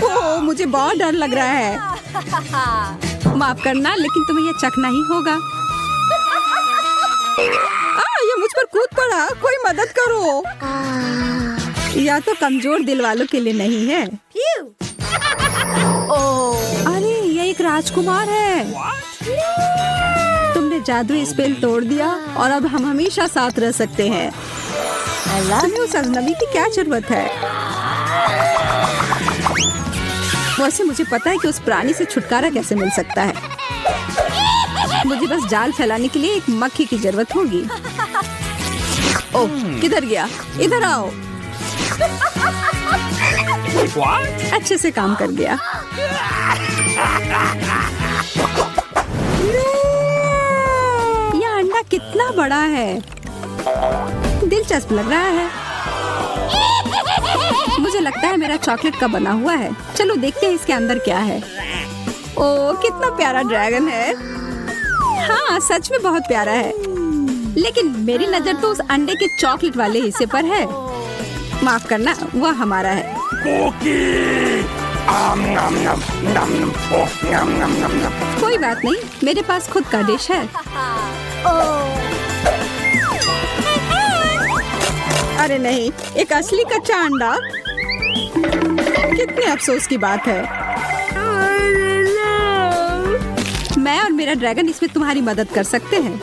ओह, मुझे बहुत डर लग रहा है। माफ करना, लेकिन तुम्हें यह चखना ही होगा। ये मुझ पर कूद पड़ा। कोई मदद करो। या तो कमजोर दिल वालों के लिए नहीं है। अरे, ये एक राजकुमार है। तुमने जादुई स्पेल तोड़ दिया और अब हम हमेशा साथ रह सकते हैं। तुम्हें उस अजनबी की क्या जरूरत है? वैसे मुझे पता है कि उस प्राणी से छुटकारा कैसे मिल सकता है। मुझे बस जाल फैलाने के लिए एक मक्खी की जरूरत होगी। ओह, किधर गया? इधर आओ। अच्छे से काम कर गया। यह अंडा कितना बड़ा है। दिलचस्प लग रहा है। मुझे लगता है मेरा चॉकलेट का बना हुआ है। चलो देखते हैं इसके अंदर क्या है। ओह, कितना प्यारा ड्रैगन है। हाँ, सच में बहुत प्यारा है। लेकिन मेरी नजर तो उस अंडे के चॉकलेट वाले हिस्से पर है। माफ करना, वह हमारा है। कोई बात नहीं, मेरे पास खुद का डिश है। अरे नहीं, एक असली कच्चा अंडा। कितने अफसोस की बात है। मैं और मेरा ड्रैगन इसमें तुम्हारी मदद कर सकते हैं।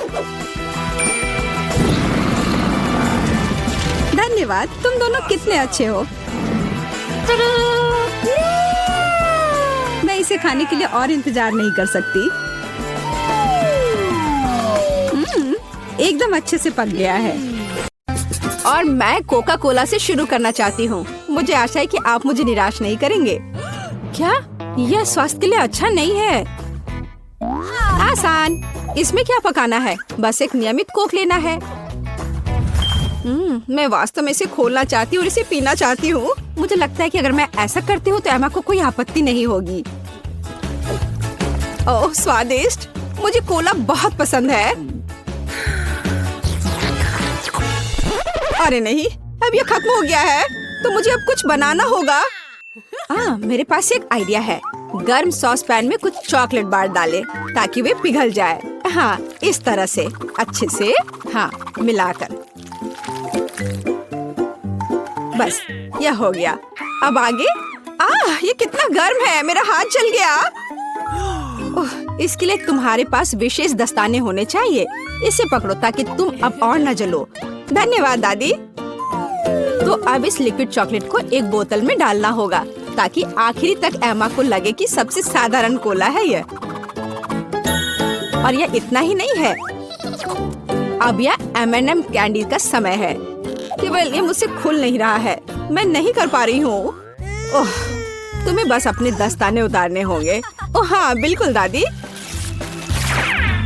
धन्यवाद, तुम दोनों कितने अच्छे हो। मैं इसे खाने के लिए और इंतजार नहीं कर सकती। एकदम अच्छे से पक गया है। और मैं कोका कोला से शुरू करना चाहती हूँ। मुझे आशा है कि आप मुझे निराश नहीं करेंगे। क्या यह स्वास्थ्य के लिए अच्छा नहीं है? आसान। इसमें क्या पकाना है? बस एक नियमित कोक लेना है। मैं वास्तव में इसे खोलना चाहती हूँ और इसे पीना चाहती हूँ। मुझे लगता है कि अगर मैं ऐसा करती हूँ तो एमा को कोई आपत्ति नहीं होगी। ओह स्वादिष्ट, मुझे कोला बहुत पसंद है। अरे नहीं, अब ये खत्म हो गया है, तो मुझे अब कुछ बनाना होगा। मेरे पास एक आइडिया है। गर्म सॉस पैन में कुछ चॉकलेट बार डालें ताकि वे पिघल जाए। हाँ, इस तरह से अच्छे से मिलाकर। बस यह हो गया। अब आगे। ये कितना गर्म है, मेरा हाथ जल गया। इसके लिए तुम्हारे पास विशेष दस्ताने होने चाहिए। इसे पकड़ो ताकि तुम अब और न जलो। धन्यवाद दादी। तो अब इस लिक्विड चॉकलेट को एक बोतल में डालना होगा ताकि आखिरी तक एमा को लगे कि सबसे साधारण कोला है यह। और यह इतना ही नहीं है, अब यह M&M कैंडी का समय है। केवल ये मुझसे खुल नहीं रहा है, मैं नहीं कर पा रही हूँ। तुम्हें बस अपने दस्ताने उतारने होंगे। हाँ बिल्कुल दादी।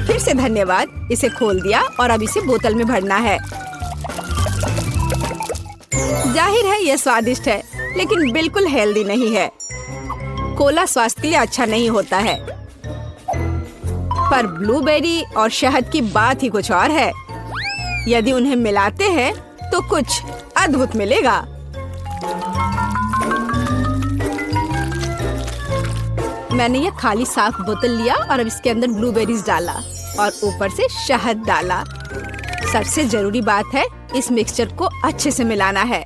फिर से धन्यवाद। इसे खोल दिया और अब इसे बोतल में भरना है। जाहिर है यह स्वादिष्ट है, लेकिन बिल्कुल हेल्दी नहीं है। कोला स्वास्थ्य के लिए अच्छा नहीं होता है, पर ब्लूबेरी और शहद की बात ही कुछ और है। यदि उन्हें मिलाते हैं तो कुछ अद्भुत मिलेगा। मैंने यह खाली साफ बोतल लिया और अब इसके अंदर ब्लूबेरीज डाला और ऊपर से शहद डाला। सबसे जरूरी बात है, इस मिक्सचर को अच्छे से मिलाना है।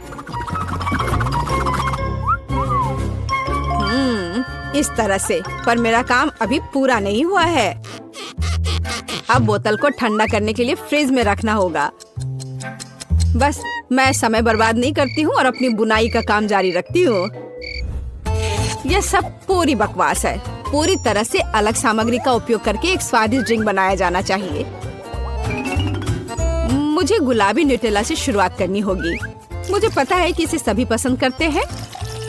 इस तरह से। पर मेरा काम अभी पूरा नहीं हुआ है। अब बोतल को ठंडा करने के लिए फ्रिज में रखना होगा। बस मैं समय बर्बाद नहीं करती हूँ और अपनी बुनाई का काम जारी रखती हूँ। यह सब पूरी बकवास है। पूरी तरह से अलग सामग्री का उपयोग करके एक स्वादिष्ट ड्रिंक बनाया जाना चाहिए। मुझे गुलाबी न्यूटेला से शुरुआत करनी होगी। मुझे पता है कि इसे सभी पसंद करते हैं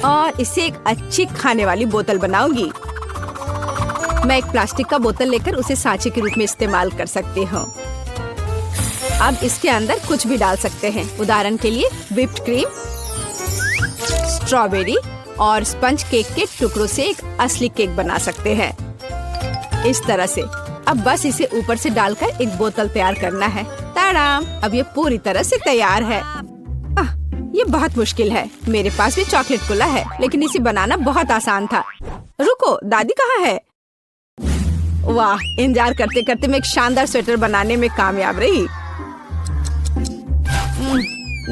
और इसे एक अच्छी खाने वाली बोतल बनाऊंगी। मैं एक प्लास्टिक का बोतल लेकर उसे सांचे के रूप में इस्तेमाल कर सकती हूँ। अब इसके अंदर कुछ भी डाल सकते हैं। उदाहरण के लिए व्हिप्ड क्रीम, स्ट्रॉबेरी और स्पंज केक के टुकड़ों से एक असली केक बना सकते हैं। इस तरह से। अब बस इसे ऊपर से डालकर एक बोतल तैयार करना है। ताड़ाम! अब ये पूरी तरह से तैयार है। ये बहुत मुश्किल है। मेरे पास भी चॉकलेट कोला है, लेकिन इसे बनाना बहुत आसान था। रुको, दादी कहाँ है? वाह, इंतजार करते करते मैं एक शानदार स्वेटर बनाने में कामयाब रही।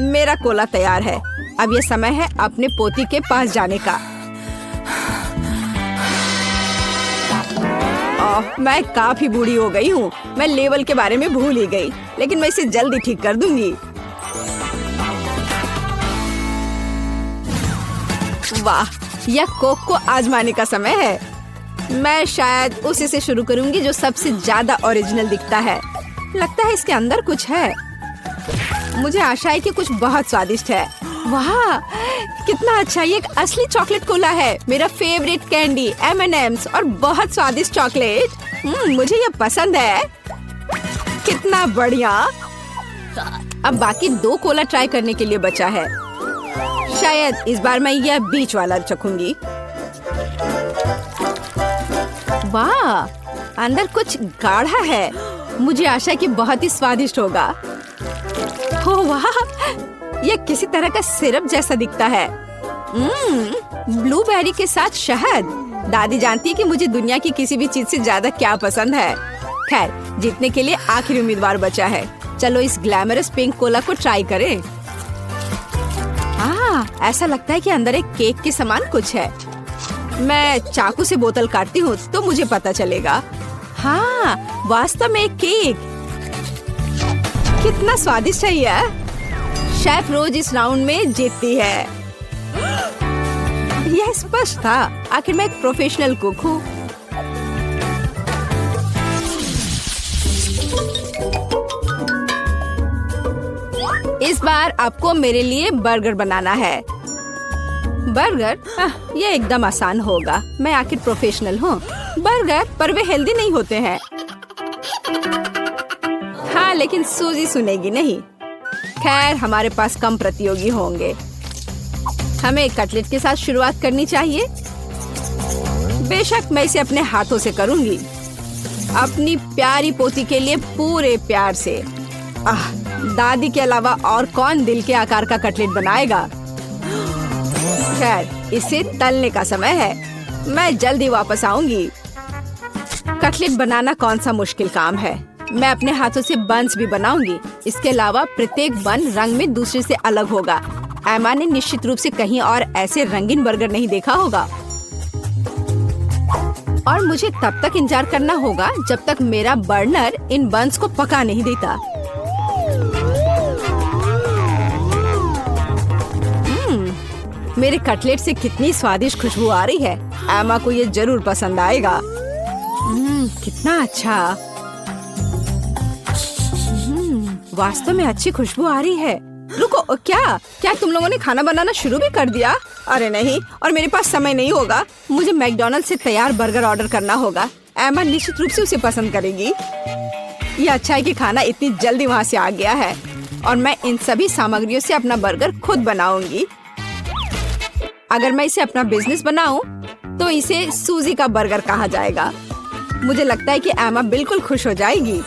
मेरा कोला तैयार है। अब ये समय है अपने पोती के पास जाने का। मैं काफी बूढ़ी हो गई हूँ। मैं लेवल के बारे में भूल ही गई, लेकिन मैं इसे जल्दी ठीक कर दूंगी। वाह, यह कोक को आजमाने का समय है। मैं शायद उसी से शुरू करूंगी जो सबसे ज्यादा ओरिजिनल दिखता है। लगता है इसके अंदर कुछ है। मुझे आशा है कि कुछ बहुत स्वादिष्ट है। वाह, कितना अच्छा! ये एक असली चॉकलेट कोला है। मेरा फेवरेट कैंडी M&M's और बहुत स्वादिष्ट चॉकलेट। मुझे ये पसंद है। कितना बढ़िया! अब बाकी 2 कोला ट्राई करने के लिए बचा है। शायद इस बार मैं यह बीच वाला चखूंगी। वाह, अंदर कुछ गाढ़ा है। मुझे आशा है कि बहुत ही स्वादिष्ट होगा। ओह वाह, यह किसी तरह का सिरप जैसा दिखता है। ब्लूबेरी के साथ शहद। दादी जानती है कि मुझे दुनिया की किसी भी चीज से ज्यादा क्या पसंद है। खैर, जीतने के लिए आखिरी उम्मीदवार बचा है। चलो इस ग्लैमरस पिंक कोला को ट्राई करें। ऐसा लगता है कि अंदर एक केक के समान कुछ है। मैं चाकू से बोतल काटती हूँ तो मुझे पता चलेगा। हाँ, वास्तव में एक केक। कितना स्वादिष्ट है यह। शेफ रोज इस राउंड में जीतती है। यह स्पष्ट था। आखिर मैं एक प्रोफेशनल कुक हूँ। इस बार आपको मेरे लिए बर्गर बनाना है। बर्गर? ये एकदम आसान होगा। मैं आखिर प्रोफेशनल हूँ। बर्गर, पर वे हेल्दी नहीं होते हैं। हाँ, लेकिन सूजी सुनेगी नहीं। खैर, हमारे पास कम प्रतियोगी होंगे। हमें कटलेट के साथ शुरुआत करनी चाहिए। बेशक मैं इसे अपने हाथों से करूंगी। अपनी प्यारी पोती के लिए पूरे प्यार से। दादी के अलावा और कौन दिल के आकार का कटलेट बनाएगा। खैर, इसे तलने का समय है। मैं जल्दी वापस आऊंगी। कटलेट बनाना कौन सा मुश्किल काम है। मैं अपने हाथों से बन्स भी बनाऊंगी। इसके अलावा प्रत्येक बन रंग में दूसरे से अलग होगा। एमा ने निश्चित रूप से कहीं और ऐसे रंगीन बर्गर नहीं देखा होगा। और मुझे तब तक इंतजार करना होगा जब तक मेरा बर्नर इन बन्स को पका नहीं देता। मेरे कटलेट से कितनी स्वादिष्ट खुशबू आ रही है। एमा को ये जरूर पसंद आएगा। कितना अच्छा। वास्तव में अच्छी खुशबू आ रही है। रुको, क्या तुम लोगों ने खाना बनाना शुरू भी कर दिया? अरे नहीं, और मेरे पास समय नहीं होगा। मुझे मैकडॉनल्ड से तैयार बर्गर ऑर्डर करना होगा। एमा निश्चित रूप से उसे पसंद करेगी। ये अच्छा है कि खाना इतनी जल्दी वहाँ से आ गया है और मैं इन सभी सामग्रियों से अपना बर्गर खुद बनाऊंगी। अगर मैं इसे अपना बिजनेस बनाऊं, तो इसे सूजी का बर्गर कहा जाएगा। मुझे लगता है कि एमा बिल्कुल खुश हो जाएगी।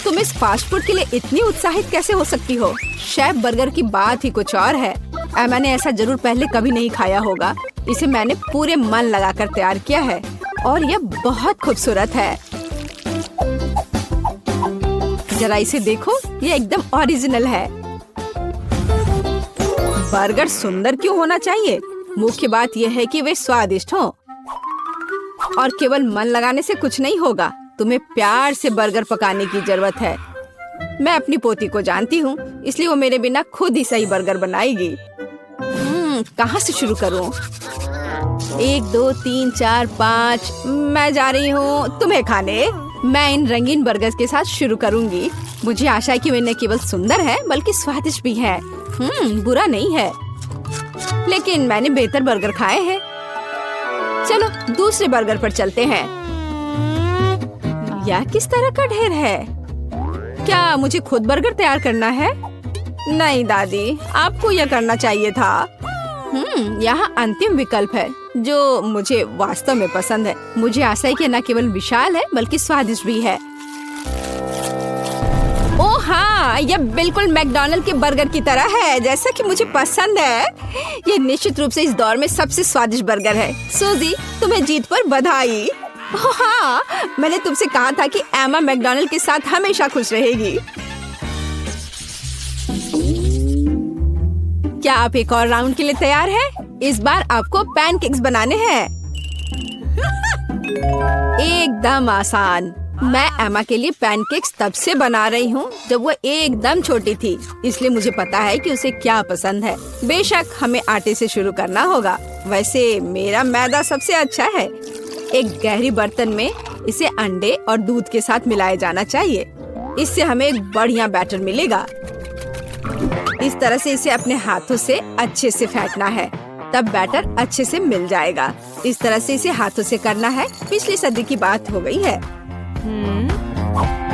तुम इस फास्ट फूड के लिए इतनी उत्साहित कैसे हो सकती हो? शेफ बर्गर की बात ही कुछ और है। एमा ने ऐसा जरूर पहले कभी नहीं खाया होगा। इसे मैंने पूरे मन लगाकर तैयार किया है और यह बहुत खूबसूरत है। जरा इसे देखो, ये एकदम ओरिजिनल है। बर्गर सुंदर क्यों होना चाहिए? मुख्य बात यह है कि वे स्वादिष्ट हों। और केवल मन लगाने से कुछ नहीं होगा। तुम्हें प्यार से बर्गर पकाने की जरूरत है। मैं अपनी पोती को जानती हूँ, इसलिए वो मेरे बिना खुद ही सही बर्गर बनाएगी। कहाँ से शुरू करूँ? 1 2 3 4 5। मैं जा रही हूँ तुम्हें खाने। मैं इन रंगीन बर्गर्स के साथ शुरू करूंगी। मुझे आशा है कि वे न केवल सुंदर है बल्कि स्वादिष्ट भी है। बुरा नहीं है, लेकिन मैंने बेहतर बर्गर खाए हैं। चलो दूसरे बर्गर पर चलते हैं। यह किस तरह का ढेर है? क्या मुझे खुद बर्गर तैयार करना है? नहीं दादी, आपको यह करना चाहिए था। यहाँ अंतिम विकल्प है जो मुझे वास्तव में पसंद है। मुझे आशा है कि न केवल विशाल है बल्कि स्वादिष्ट भी है। ओह हाँ, यह बिल्कुल मैकडॉनल्ड के बर्गर की तरह है, जैसा कि मुझे पसंद है। यह निश्चित रूप से इस दौर में सबसे स्वादिष्ट बर्गर है। सूजी, तुम्हें जीत पर बधाई। ओह हाँ, मैंने तुमसे कहा था कि एमा मैकडॉनल्ड के साथ हमेशा खुश रहेगी। क्या आप एक और राउंड के लिए तैयार हैं? इस बार आपको पैनकेक्स बनाने हैं। एकदम आसान। मैं एमा के लिए पैनकेक्स तब से बना रही हूँ जब वो एकदम छोटी थी, इसलिए मुझे पता है कि उसे क्या पसंद है। बेशक हमें आटे से शुरू करना होगा। वैसे मेरा मैदा सबसे अच्छा है। एक गहरी बर्तन में इसे अंडे और दूध के साथ मिलाया जाना चाहिए। इससे हमें एक बढ़िया बैटर मिलेगा। इस तरह से इसे अपने हाथों से अच्छे से फेंटना है, तब बैटर अच्छे से मिल जाएगा। इस तरह से इसे हाथों से करना है। पिछली सदी की बात हो गई है।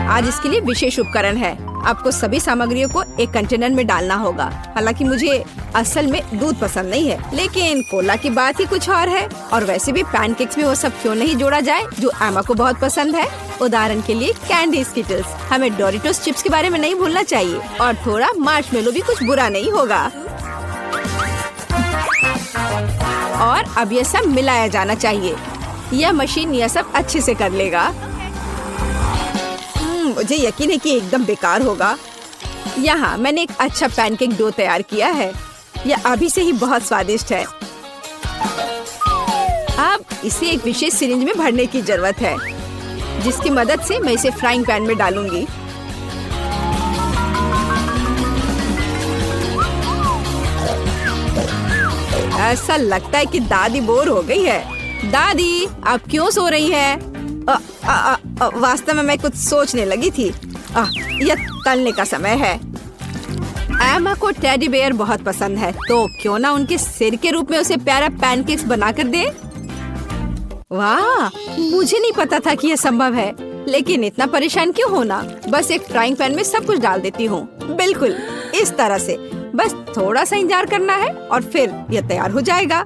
आज इसके लिए विशेष उपकरण है। आपको सभी सामग्रियों को एक कंटेनर में डालना होगा। हालांकि मुझे असल में दूध पसंद नहीं है, लेकिन कोला की बात ही कुछ और है। और वैसे भी पैनकेक्स में वो सब क्यों नहीं जोड़ा जाए जो एमा को बहुत पसंद है। उदाहरण के लिए कैंडी स्किटल्स। हमें डोरिटोस चिप्स के बारे में नहीं भूलना चाहिए, और थोड़ा मार्शमेलो भी कुछ बुरा नहीं होगा। और अब यह सब मिलाया जाना चाहिए। यह मशीन यह सब अच्छे से कर लेगा। मुझे यकीन है कि एकदम बेकार होगा। यहाँ मैंने एक अच्छा पैनकेक डो तैयार किया है। यह अभी से ही बहुत स्वादिष्ट है। अब इसे एक विशेष सिरिंज में भरने की जरूरत है, जिसकी मदद से मैं इसे फ्राइंग पैन में डालूंगी। ऐसा लगता है कि दादी बोर हो गई है। दादी, आप क्यों सो रही हैं? वास्तव में मैं कुछ सोचने लगी थी। यह तलने का समय है। एमा को टेडी बेयर बहुत पसंद है, तो क्यों ना उनके सिर के रूप में उसे प्यारा पैनकेक्स बनाकर दे। वाह, मुझे नहीं पता था कि यह संभव है, लेकिन इतना परेशान क्यों होना। बस एक फ्राइंग पैन में सब कुछ डाल देती हूँ। बिल्कुल इस तरह से। बस थोड़ा सा इंतजार करना है और फिर यह तैयार हो जाएगा।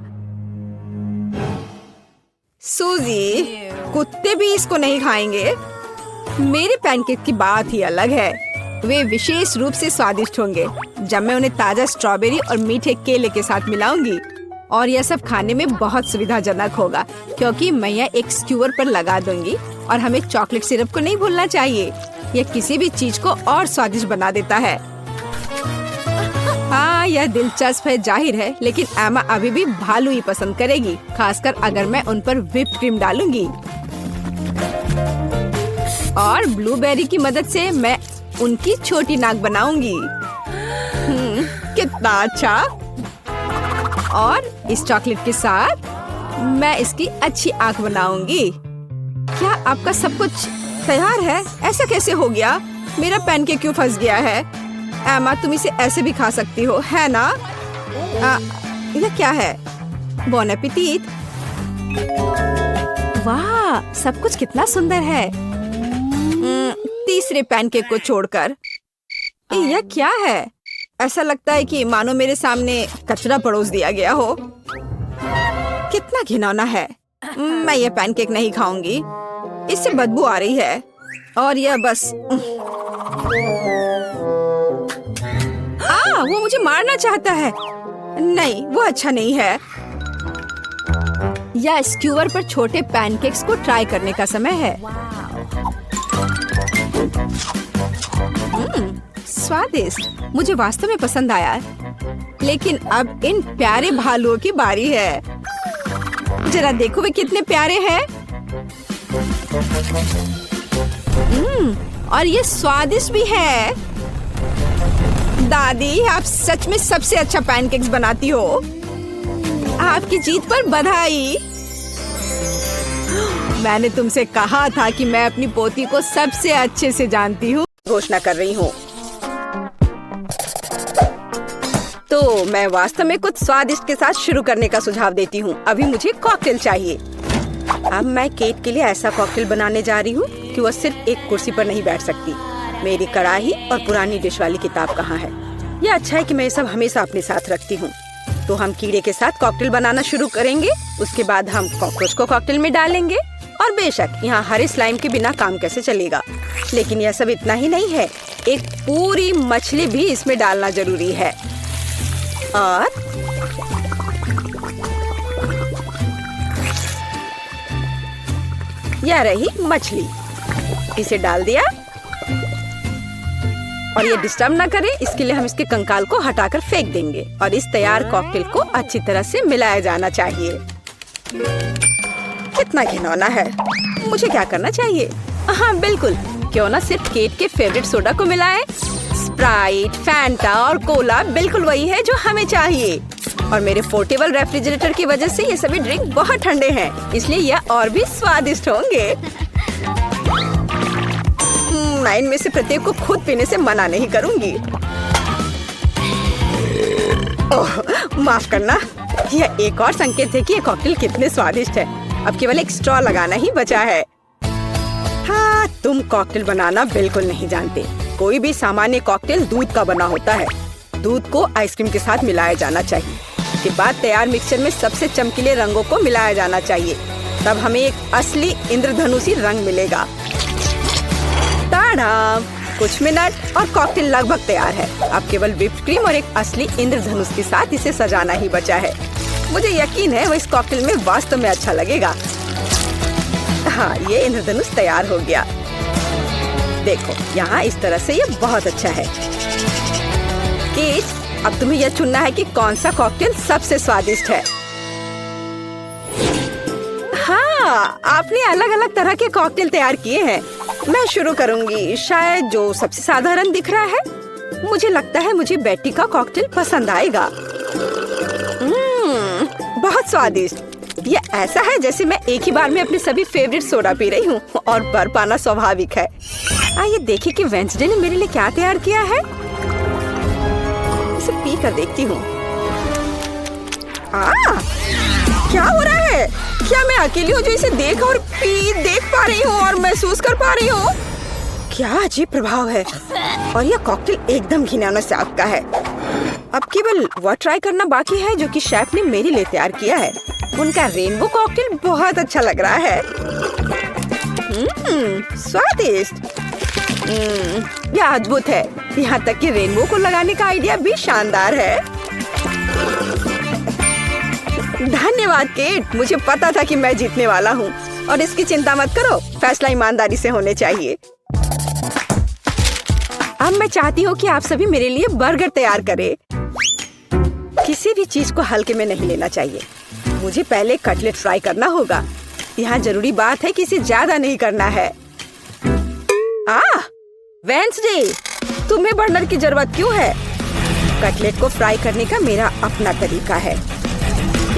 सूजी, कुत्ते भी इसको नहीं खाएंगे। मेरे पैनकेक की बात ही अलग है। वे विशेष रूप से स्वादिष्ट होंगे जब मैं उन्हें ताजा स्ट्रॉबेरी और मीठे केले के साथ मिलाऊंगी। और यह सब खाने में बहुत सुविधाजनक होगा क्योंकि मैं यह एक स्क्यूअर पर लगा दूंगी। और हमें चॉकलेट सिरप को नहीं भूलना चाहिए, यह किसी भी चीज को और स्वादिष्ट बना देता है। हाँ, यह दिलचस्प है जाहिर है, लेकिन एमा अभी भी भालू ही पसंद करेगी, खासकर अगर मैं उन पर व्हिप्ड क्रीम डालूंगी। और ब्लूबेरी की मदद से मैं उनकी छोटी नाक बनाऊंगी। कितना अच्छा। और इस चॉकलेट के साथ मैं इसकी अच्छी आंख बनाऊंगी। क्या आपका सब कुछ तैयार है? ऐसा कैसे हो गया? मेरा पैनकेक क्यों फंस गया है? एमा, तुम इसे ऐसे भी खा सकती हो, है ना? यह क्या है? बॉन एपेटिट। वाह, सब कुछ कितना सुंदर है। तीसरे पैनकेक को छोड़कर। यह क्या है? ऐसा लगता है कि मानो मेरे सामने कचरा परोस दिया गया हो। कितना घिनौना है। मैं यह पैनकेक नहीं खाऊंगी, इससे बदबू आ रही है। और यह बस वो मुझे मारना चाहता है। नहीं, वो अच्छा नहीं है। या स्क्यूअर पर छोटे पैनकेक्स को ट्राई करने का समय है। स्वादिष्ट, मुझे वास्तव में पसंद आया। लेकिन अब इन प्यारे भालुओं की बारी है। जरा देखो वे कितने प्यारे हैं। और ये स्वादिष्ट भी है। दादी, आप सच में सबसे अच्छा पैनकेक्स बनाती हो। आपकी जीत पर बधाई। मैंने तुमसे कहा था कि मैं अपनी पोती को सबसे अच्छे से जानती हूँ। घोषणा कर रही हूँ। तो मैं वास्तव में कुछ स्वादिष्ट के साथ शुरू करने का सुझाव देती हूँ। अभी मुझे कॉकटेल चाहिए। अब मैं केट के लिए ऐसा कॉकटेल बनाने जा रही हूँ कि वह सिर्फ एक कुर्सी पर नहीं बैठ सकती। मेरी कढ़ाई और पुरानी डिश वाली किताब कहाँ है? यह अच्छा है कि मैं ये सब हमेशा अपने साथ रखती हूँ। तो हम कीड़े के साथ कॉकटेल बनाना शुरू करेंगे। उसके बाद हम कॉकरोच को कॉकटेल में डालेंगे। और बेशक यहाँ हरे स्लाइम के बिना काम कैसे चलेगा। लेकिन यह सब इतना ही नहीं है, एक पूरी मछली भी इसमें डालना जरूरी है। और यह रही मछली, इसे डाल दिया। और ये डिस्टर्ब ना करे, इसके लिए हम इसके कंकाल को हटाकर फेंक देंगे। और इस तैयार कॉकटेल को अच्छी तरह से मिलाया जाना चाहिए। कितना घिनौना है। मुझे क्या करना चाहिए? हाँ बिल्कुल, क्यों ना सिर्फ केट के फेवरेट सोडा को मिलाएं। स्प्राइट, फैंटा और कोला बिल्कुल वही है जो हमें चाहिए। और मेरे पोर्टेबल रेफ्रिजरेटर की वजह से ये सभी ड्रिंक बहुत ठंडे हैं, इसलिए यह और भी स्वादिष्ट होंगे। मैं इनमें से प्रत्येक को खुद पीने से मना नहीं करूंगी। ओह, माफ करना। यह एक और संकेत है कि ये कॉकटेल कितने स्वादिष्ट है। अब केवल एक स्ट्रॉ लगाना ही बचा है। हाँ, तुम कॉकटेल बनाना बिल्कुल नहीं जानते। कोई भी सामान्य कॉकटेल दूध का बना होता है। दूध को आइसक्रीम के साथ मिलाया जाना चाहिए। इसके बाद तैयार मिक्सचर में सबसे चमकीले रंगों को मिलाया जाना चाहिए। तब हमें एक असली इंद्रधनुषी रंग मिलेगा। ताड़ा! कुछ मिनट और कॉकटेल लगभग तैयार है। अब केवल व्हिप्ड क्रीम और एक असली इंद्रधनुष के साथ इसे सजाना ही बचा है। मुझे यकीन है वो इस कॉकटेल में वास्तव में अच्छा लगेगा। हाँ, ये इंद्रधनुष तैयार हो गया। देखो, यहाँ इस तरह से ये बहुत अच्छा है। केट, अब तुम्हें यह चुनना है कि कौन सा कॉकटेल सबसे स्वादिष्ट है। हाँ, आपने अलग अलग तरह के कॉकटेल तैयार किए हैं। मैं शुरू करूंगी, शायद जो सबसे साधारण दिख रहा है। मुझे लगता है मुझे बेटी का कॉकटेल पसंद आएगा। बहुत स्वादिष्ट। ये ऐसा है जैसे मैं एक ही बार में अपने सभी फेवरेट सोडा पी रही हूँ। और भर पाना स्वाभाविक है। आइए देखें कि वेंसडे ने मेरे लिए क्या तैयार किया है। इसे पी कर देखती हूँ। क्या हो रहा है? क्या मैं अकेली हूँ जो इसे देख पा रही हूँ और महसूस कर पा रही हूँ? क्या अजीब प्रभाव है। और यह कॉकटेल एकदम घिनौना स्वाद का है। अब केवल वो ट्राई करना बाकी है जो कि शेफ ने मेरे लिए तैयार किया है। उनका रेनबो कॉकटेल बहुत अच्छा लग रहा है। स्वादिष्ट। यह अद्भुत है। यहाँ तक कि रेनबो को लगाने का आइडिया भी शानदार है। धन्यवाद केट, मुझे पता था कि मैं जीतने वाला हूँ और इसकी चिंता मत करो, फैसला ईमानदारी से होने चाहिए। अब मैं चाहती हूँ कि आप सभी मेरे लिए बर्गर तैयार करें। किसी भी चीज को हल्के में नहीं लेना चाहिए। मुझे पहले कटलेट फ्राई करना होगा। यहाँ जरूरी बात है कि इसे ज्यादा नहीं करना है। वेंसडे, तुम्हें बर्नर की जरूरत क्यों है? कटलेट को फ्राई करने का मेरा अपना तरीका है।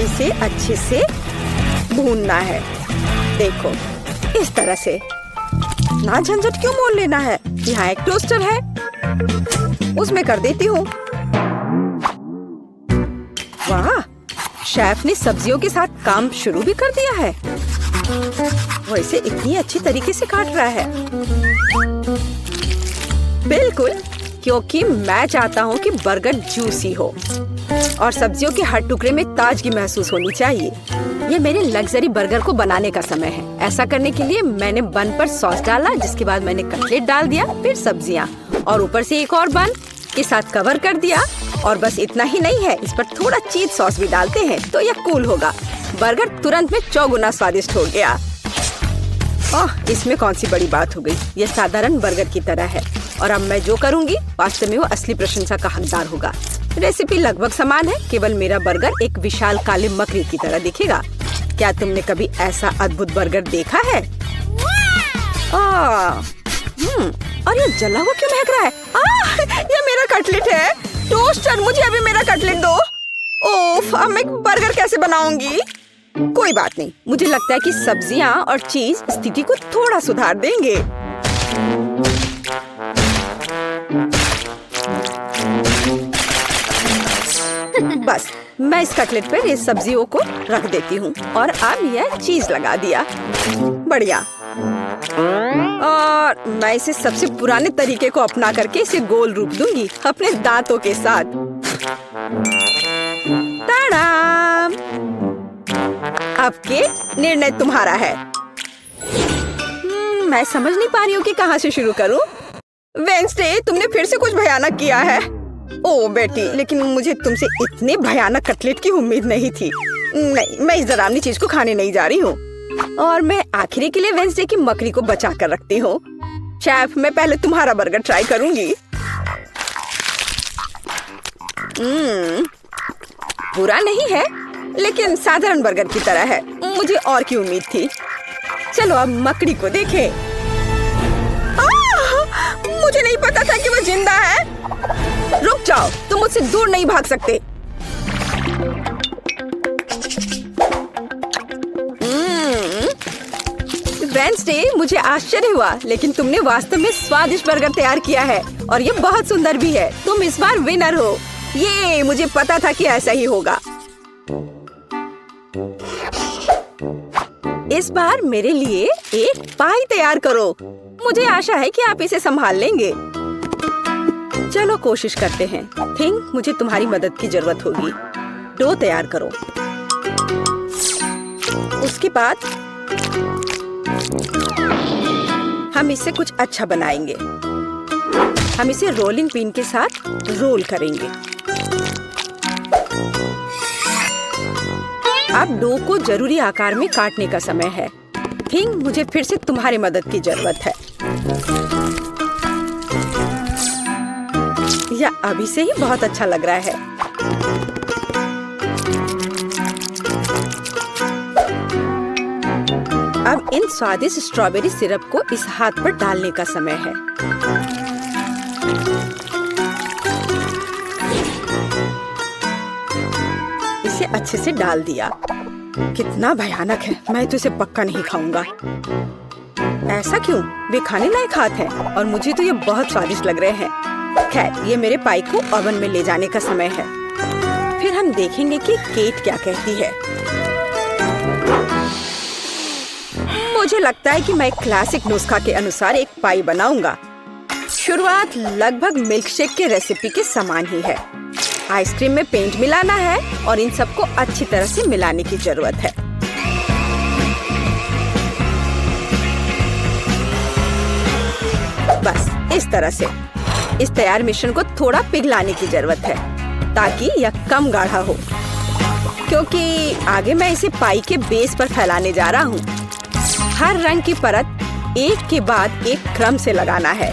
इसे अच्छे से भूनना है। देखो, इस तरह से। ना झंझट क्यों मोल लेना है? यहाँ एक टोस्टर है, उसमें कर देती हूँ। वाह, शेफ ने सब्जियों के साथ काम शुरू भी कर दिया है। वो इसे इतनी अच्छी तरीके से काट रहा है। बिल्कुल, क्योंकि मैं चाहता हूँ कि बर्गर जूसी हो और सब्जियों के हर टुकड़े में ताजगी महसूस होनी चाहिए। ये मेरे लग्जरी बर्गर को बनाने का समय है। ऐसा करने के लिए मैंने बन पर सॉस डाला, जिसके बाद मैंने कटलेट डाल दिया, फिर सब्जियाँ और ऊपर से एक और बन के साथ कवर कर दिया। और बस इतना ही नहीं है, इस पर थोड़ा चीज सॉस भी डालते हैं तो यह कूल होगा। बर्गर तुरंत में 4 गुना स्वादिष्ट हो गया। इसमें कौन सी बड़ी बात हो गई? यह साधारण बर्गर की तरह है और अब मैं जो करूँगी वास्तव में वो असली प्रशंसा का हकदार होगा। रेसिपी लगभग समान है, केवल मेरा बर्गर एक विशाल काले मकड़ी की तरह दिखेगा। क्या तुमने कभी ऐसा अद्भुत बर्गर देखा है? और ये जला हुआ क्यों महक रहा है? ये मेरा कटलेट है। टोस्टर, मुझे अभी मेरा कटलेट दो। ओफ, अब मैं बर्गर कैसे बनाऊंगी? कोई बात नहीं, मुझे लगता है कि सब्जियां और चीज स्थिति को थोड़ा सुधार देंगे। बस मैं इस कटलेट पर इस सब्जियों को रख देती हूँ और अब यह चीज लगा दिया। बढ़िया। और मैं इसे सबसे पुराने तरीके को अपना करके इसे गोल रूप दूंगी अपने दांतों के साथ। ताड़ाम! अब के निर्णय तुम्हारा है। मैं समझ नहीं पा रही हूँ कि कहाँ से शुरू करूँ। वेंसडे, तुमने फिर से कुछ भयानक किया है। ओ बेटी, लेकिन मुझे तुमसे इतने भयानक कटलेट की उम्मीद नहीं थी। नहीं, मैं इस डरावनी चीज को खाने नहीं जा रही हूँ और मैं आखिरी के लिए वेंसडे की मकड़ी को बचा कर रखती हूँ। शेफ, मैं पहले तुम्हारा बर्गर ट्राई करूंगी। बुरा नहीं है, लेकिन साधारण बर्गर की तरह है। मुझे और की उम्मीद थी। चलो अब मकड़ी को देखें। मुझे नहीं पता था कि वो जिंदा है। रुक जाओ, तुम मुझसे दूर नहीं भाग सकते। वेंसडे, मुझे आश्चर्य हुआ, लेकिन तुमने वास्तव में स्वादिष्ट बर्गर तैयार किया है और ये बहुत सुंदर भी है। तुम इस बार विनर हो। ये मुझे पता था कि ऐसा ही होगा। इस बार मेरे लिए एक पाई तैयार करो। मुझे आशा है कि आप इसे संभाल लेंगे। चलो कोशिश करते हैं। थिंक मुझे तुम्हारी मदद की जरूरत होगी। डो तैयार करो। उसके बाद हम इससे कुछ अच्छा बनाएंगे। हम इसे रोलिंग पिन के साथ रोल करेंगे। अब डो को जरूरी आकार में काटने का समय है। थिंक मुझे फिर से तुम्हारी मदद की जरूरत है। यह अभी से ही बहुत अच्छा लग रहा है। अब इन स्वादिष्ट स्ट्रॉबेरी सिरप को इस हाथ पर डालने का समय है। इसे अच्छे से डाल दिया। कितना भयानक है। मैं तो इसे पक्का नहीं खाऊंगा। ऐसा क्यों? वे खाने लायक हाथ हैं और मुझे तो ये बहुत स्वादिष्ट लग रहे हैं। खैर, ये मेरे पाई को ओवन में ले जाने का समय है। फिर हम देखेंगे कि केट क्या कहती है। मुझे लगता है कि मैं क्लासिक नुस्खा के अनुसार एक पाई बनाऊंगा। शुरुआत लगभग मिल्कशेक के रेसिपी के समान ही है। आइसक्रीम में पेंट मिलाना है और इन सबको अच्छी तरह से मिलाने की जरूरत है। बस इस तरह से। इस तैयार मिश्रण को थोड़ा पिघलाने की जरूरत है ताकि यह कम गाढ़ा हो, क्योंकि आगे मैं इसे पाई के बेस पर फैलाने जा रहा हूँ। हर रंग की परत एक के बाद एक क्रम से लगाना है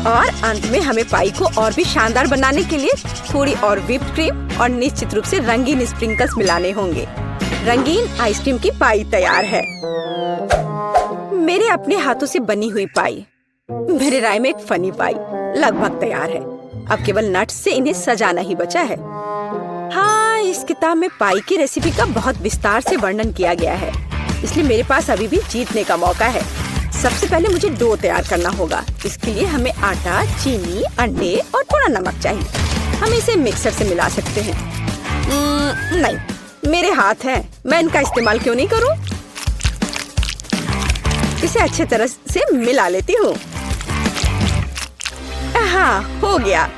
और अंत में हमें पाई को और भी शानदार बनाने के लिए थोड़ी और व्हिप्ड क्रीम और निश्चित रूप से रंगीन स्प्रिंकल्स मिलाने होंगे। रंगीन आइसक्रीम की पाई तैयार है। मेरे अपने हाथों से बनी हुई पाई, मेरे राय में एक फनी पाई, लगभग तैयार है। अब केवल नट्स से इन्हें सजाना ही बचा है। हाँ, इस किताब में पाई की रेसिपी का बहुत विस्तार से वर्णन किया गया है, इसलिए मेरे पास अभी भी जीतने का मौका है। सबसे पहले मुझे डो तैयार करना होगा। इसके लिए हमें आटा, चीनी, अंडे और थोड़ा नमक चाहिए। हम इसे मिक्सर से मिला सकते हैं। नहीं, मेरे हाथ हैं, मैं इनका इस्तेमाल क्यों नहीं करूं? इसे अच्छे तरह से मिला लेती हूँ। हाँ, हो गया।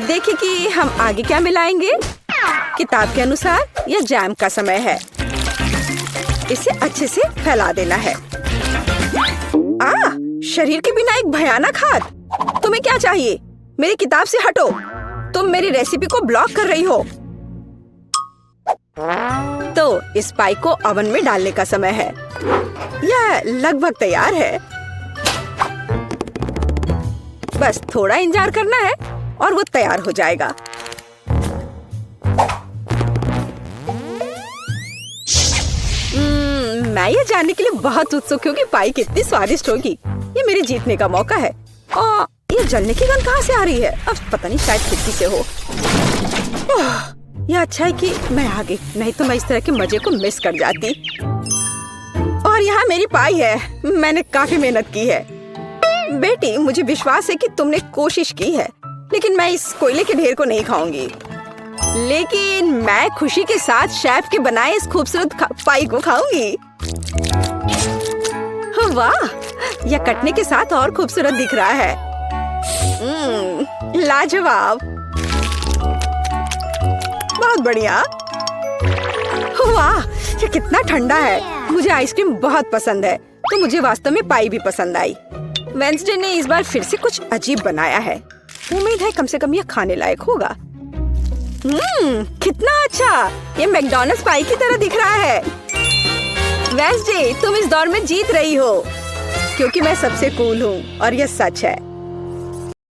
देखिए कि हम आगे क्या मिलाएंगे। किताब के अनुसार यह जैम का समय है। इसे अच्छे से फैला देना है। शरीर के बिना एक भयानक हाथ। तुम्हें क्या चाहिए? मेरी किताब से हटो। तुम मेरी रेसिपी को ब्लॉक कर रही हो। तो इस पाई को ओवन में डालने का समय है। यह लगभग तैयार है। बस थोड़ा इंतजार करना है और वो तैयार हो जाएगा। मैं ये जानने के लिए बहुत उत्सुक हूँ कि पाई कितनी स्वादिष्ट होगी। ये मेरे जीतने का मौका है। और ये जलने की गंध कहाँ से आ रही है? अब पता नहीं, शायद खिड़की से हो। यह अच्छा है कि मैं आ गई, नहीं तो मैं इस तरह के मजे को मिस कर जाती। और यहाँ मेरी पाई है। मैंने काफी मेहनत की है। बेटी, मुझे विश्वास है कि तुमने कोशिश की है, लेकिन मैं इस कोयले के ढेर को नहीं खाऊंगी। लेकिन मैं खुशी के साथ शेफ के बनाए इस खूबसूरत पाई को खाऊंगी। वाह, यह कटने के साथ और खूबसूरत दिख रहा है। लाजवाब, बहुत बढ़िया। वाह, ये कितना ठंडा है। मुझे आइसक्रीम बहुत पसंद है, तो मुझे वास्तव में पाई भी पसंद आई। वेंसडे ने इस बार फिर से कुछ अजीब बनाया है। उम्मीद है कम से कम यह खाने लायक होगा। कितना अच्छा, ये मैकडॉनल्ड्स पाई की तरह दिख रहा है। वेंसडे, तुम इस दौर में जीत रही हो, क्योंकि मैं सबसे कूल हूँ और यह सच है।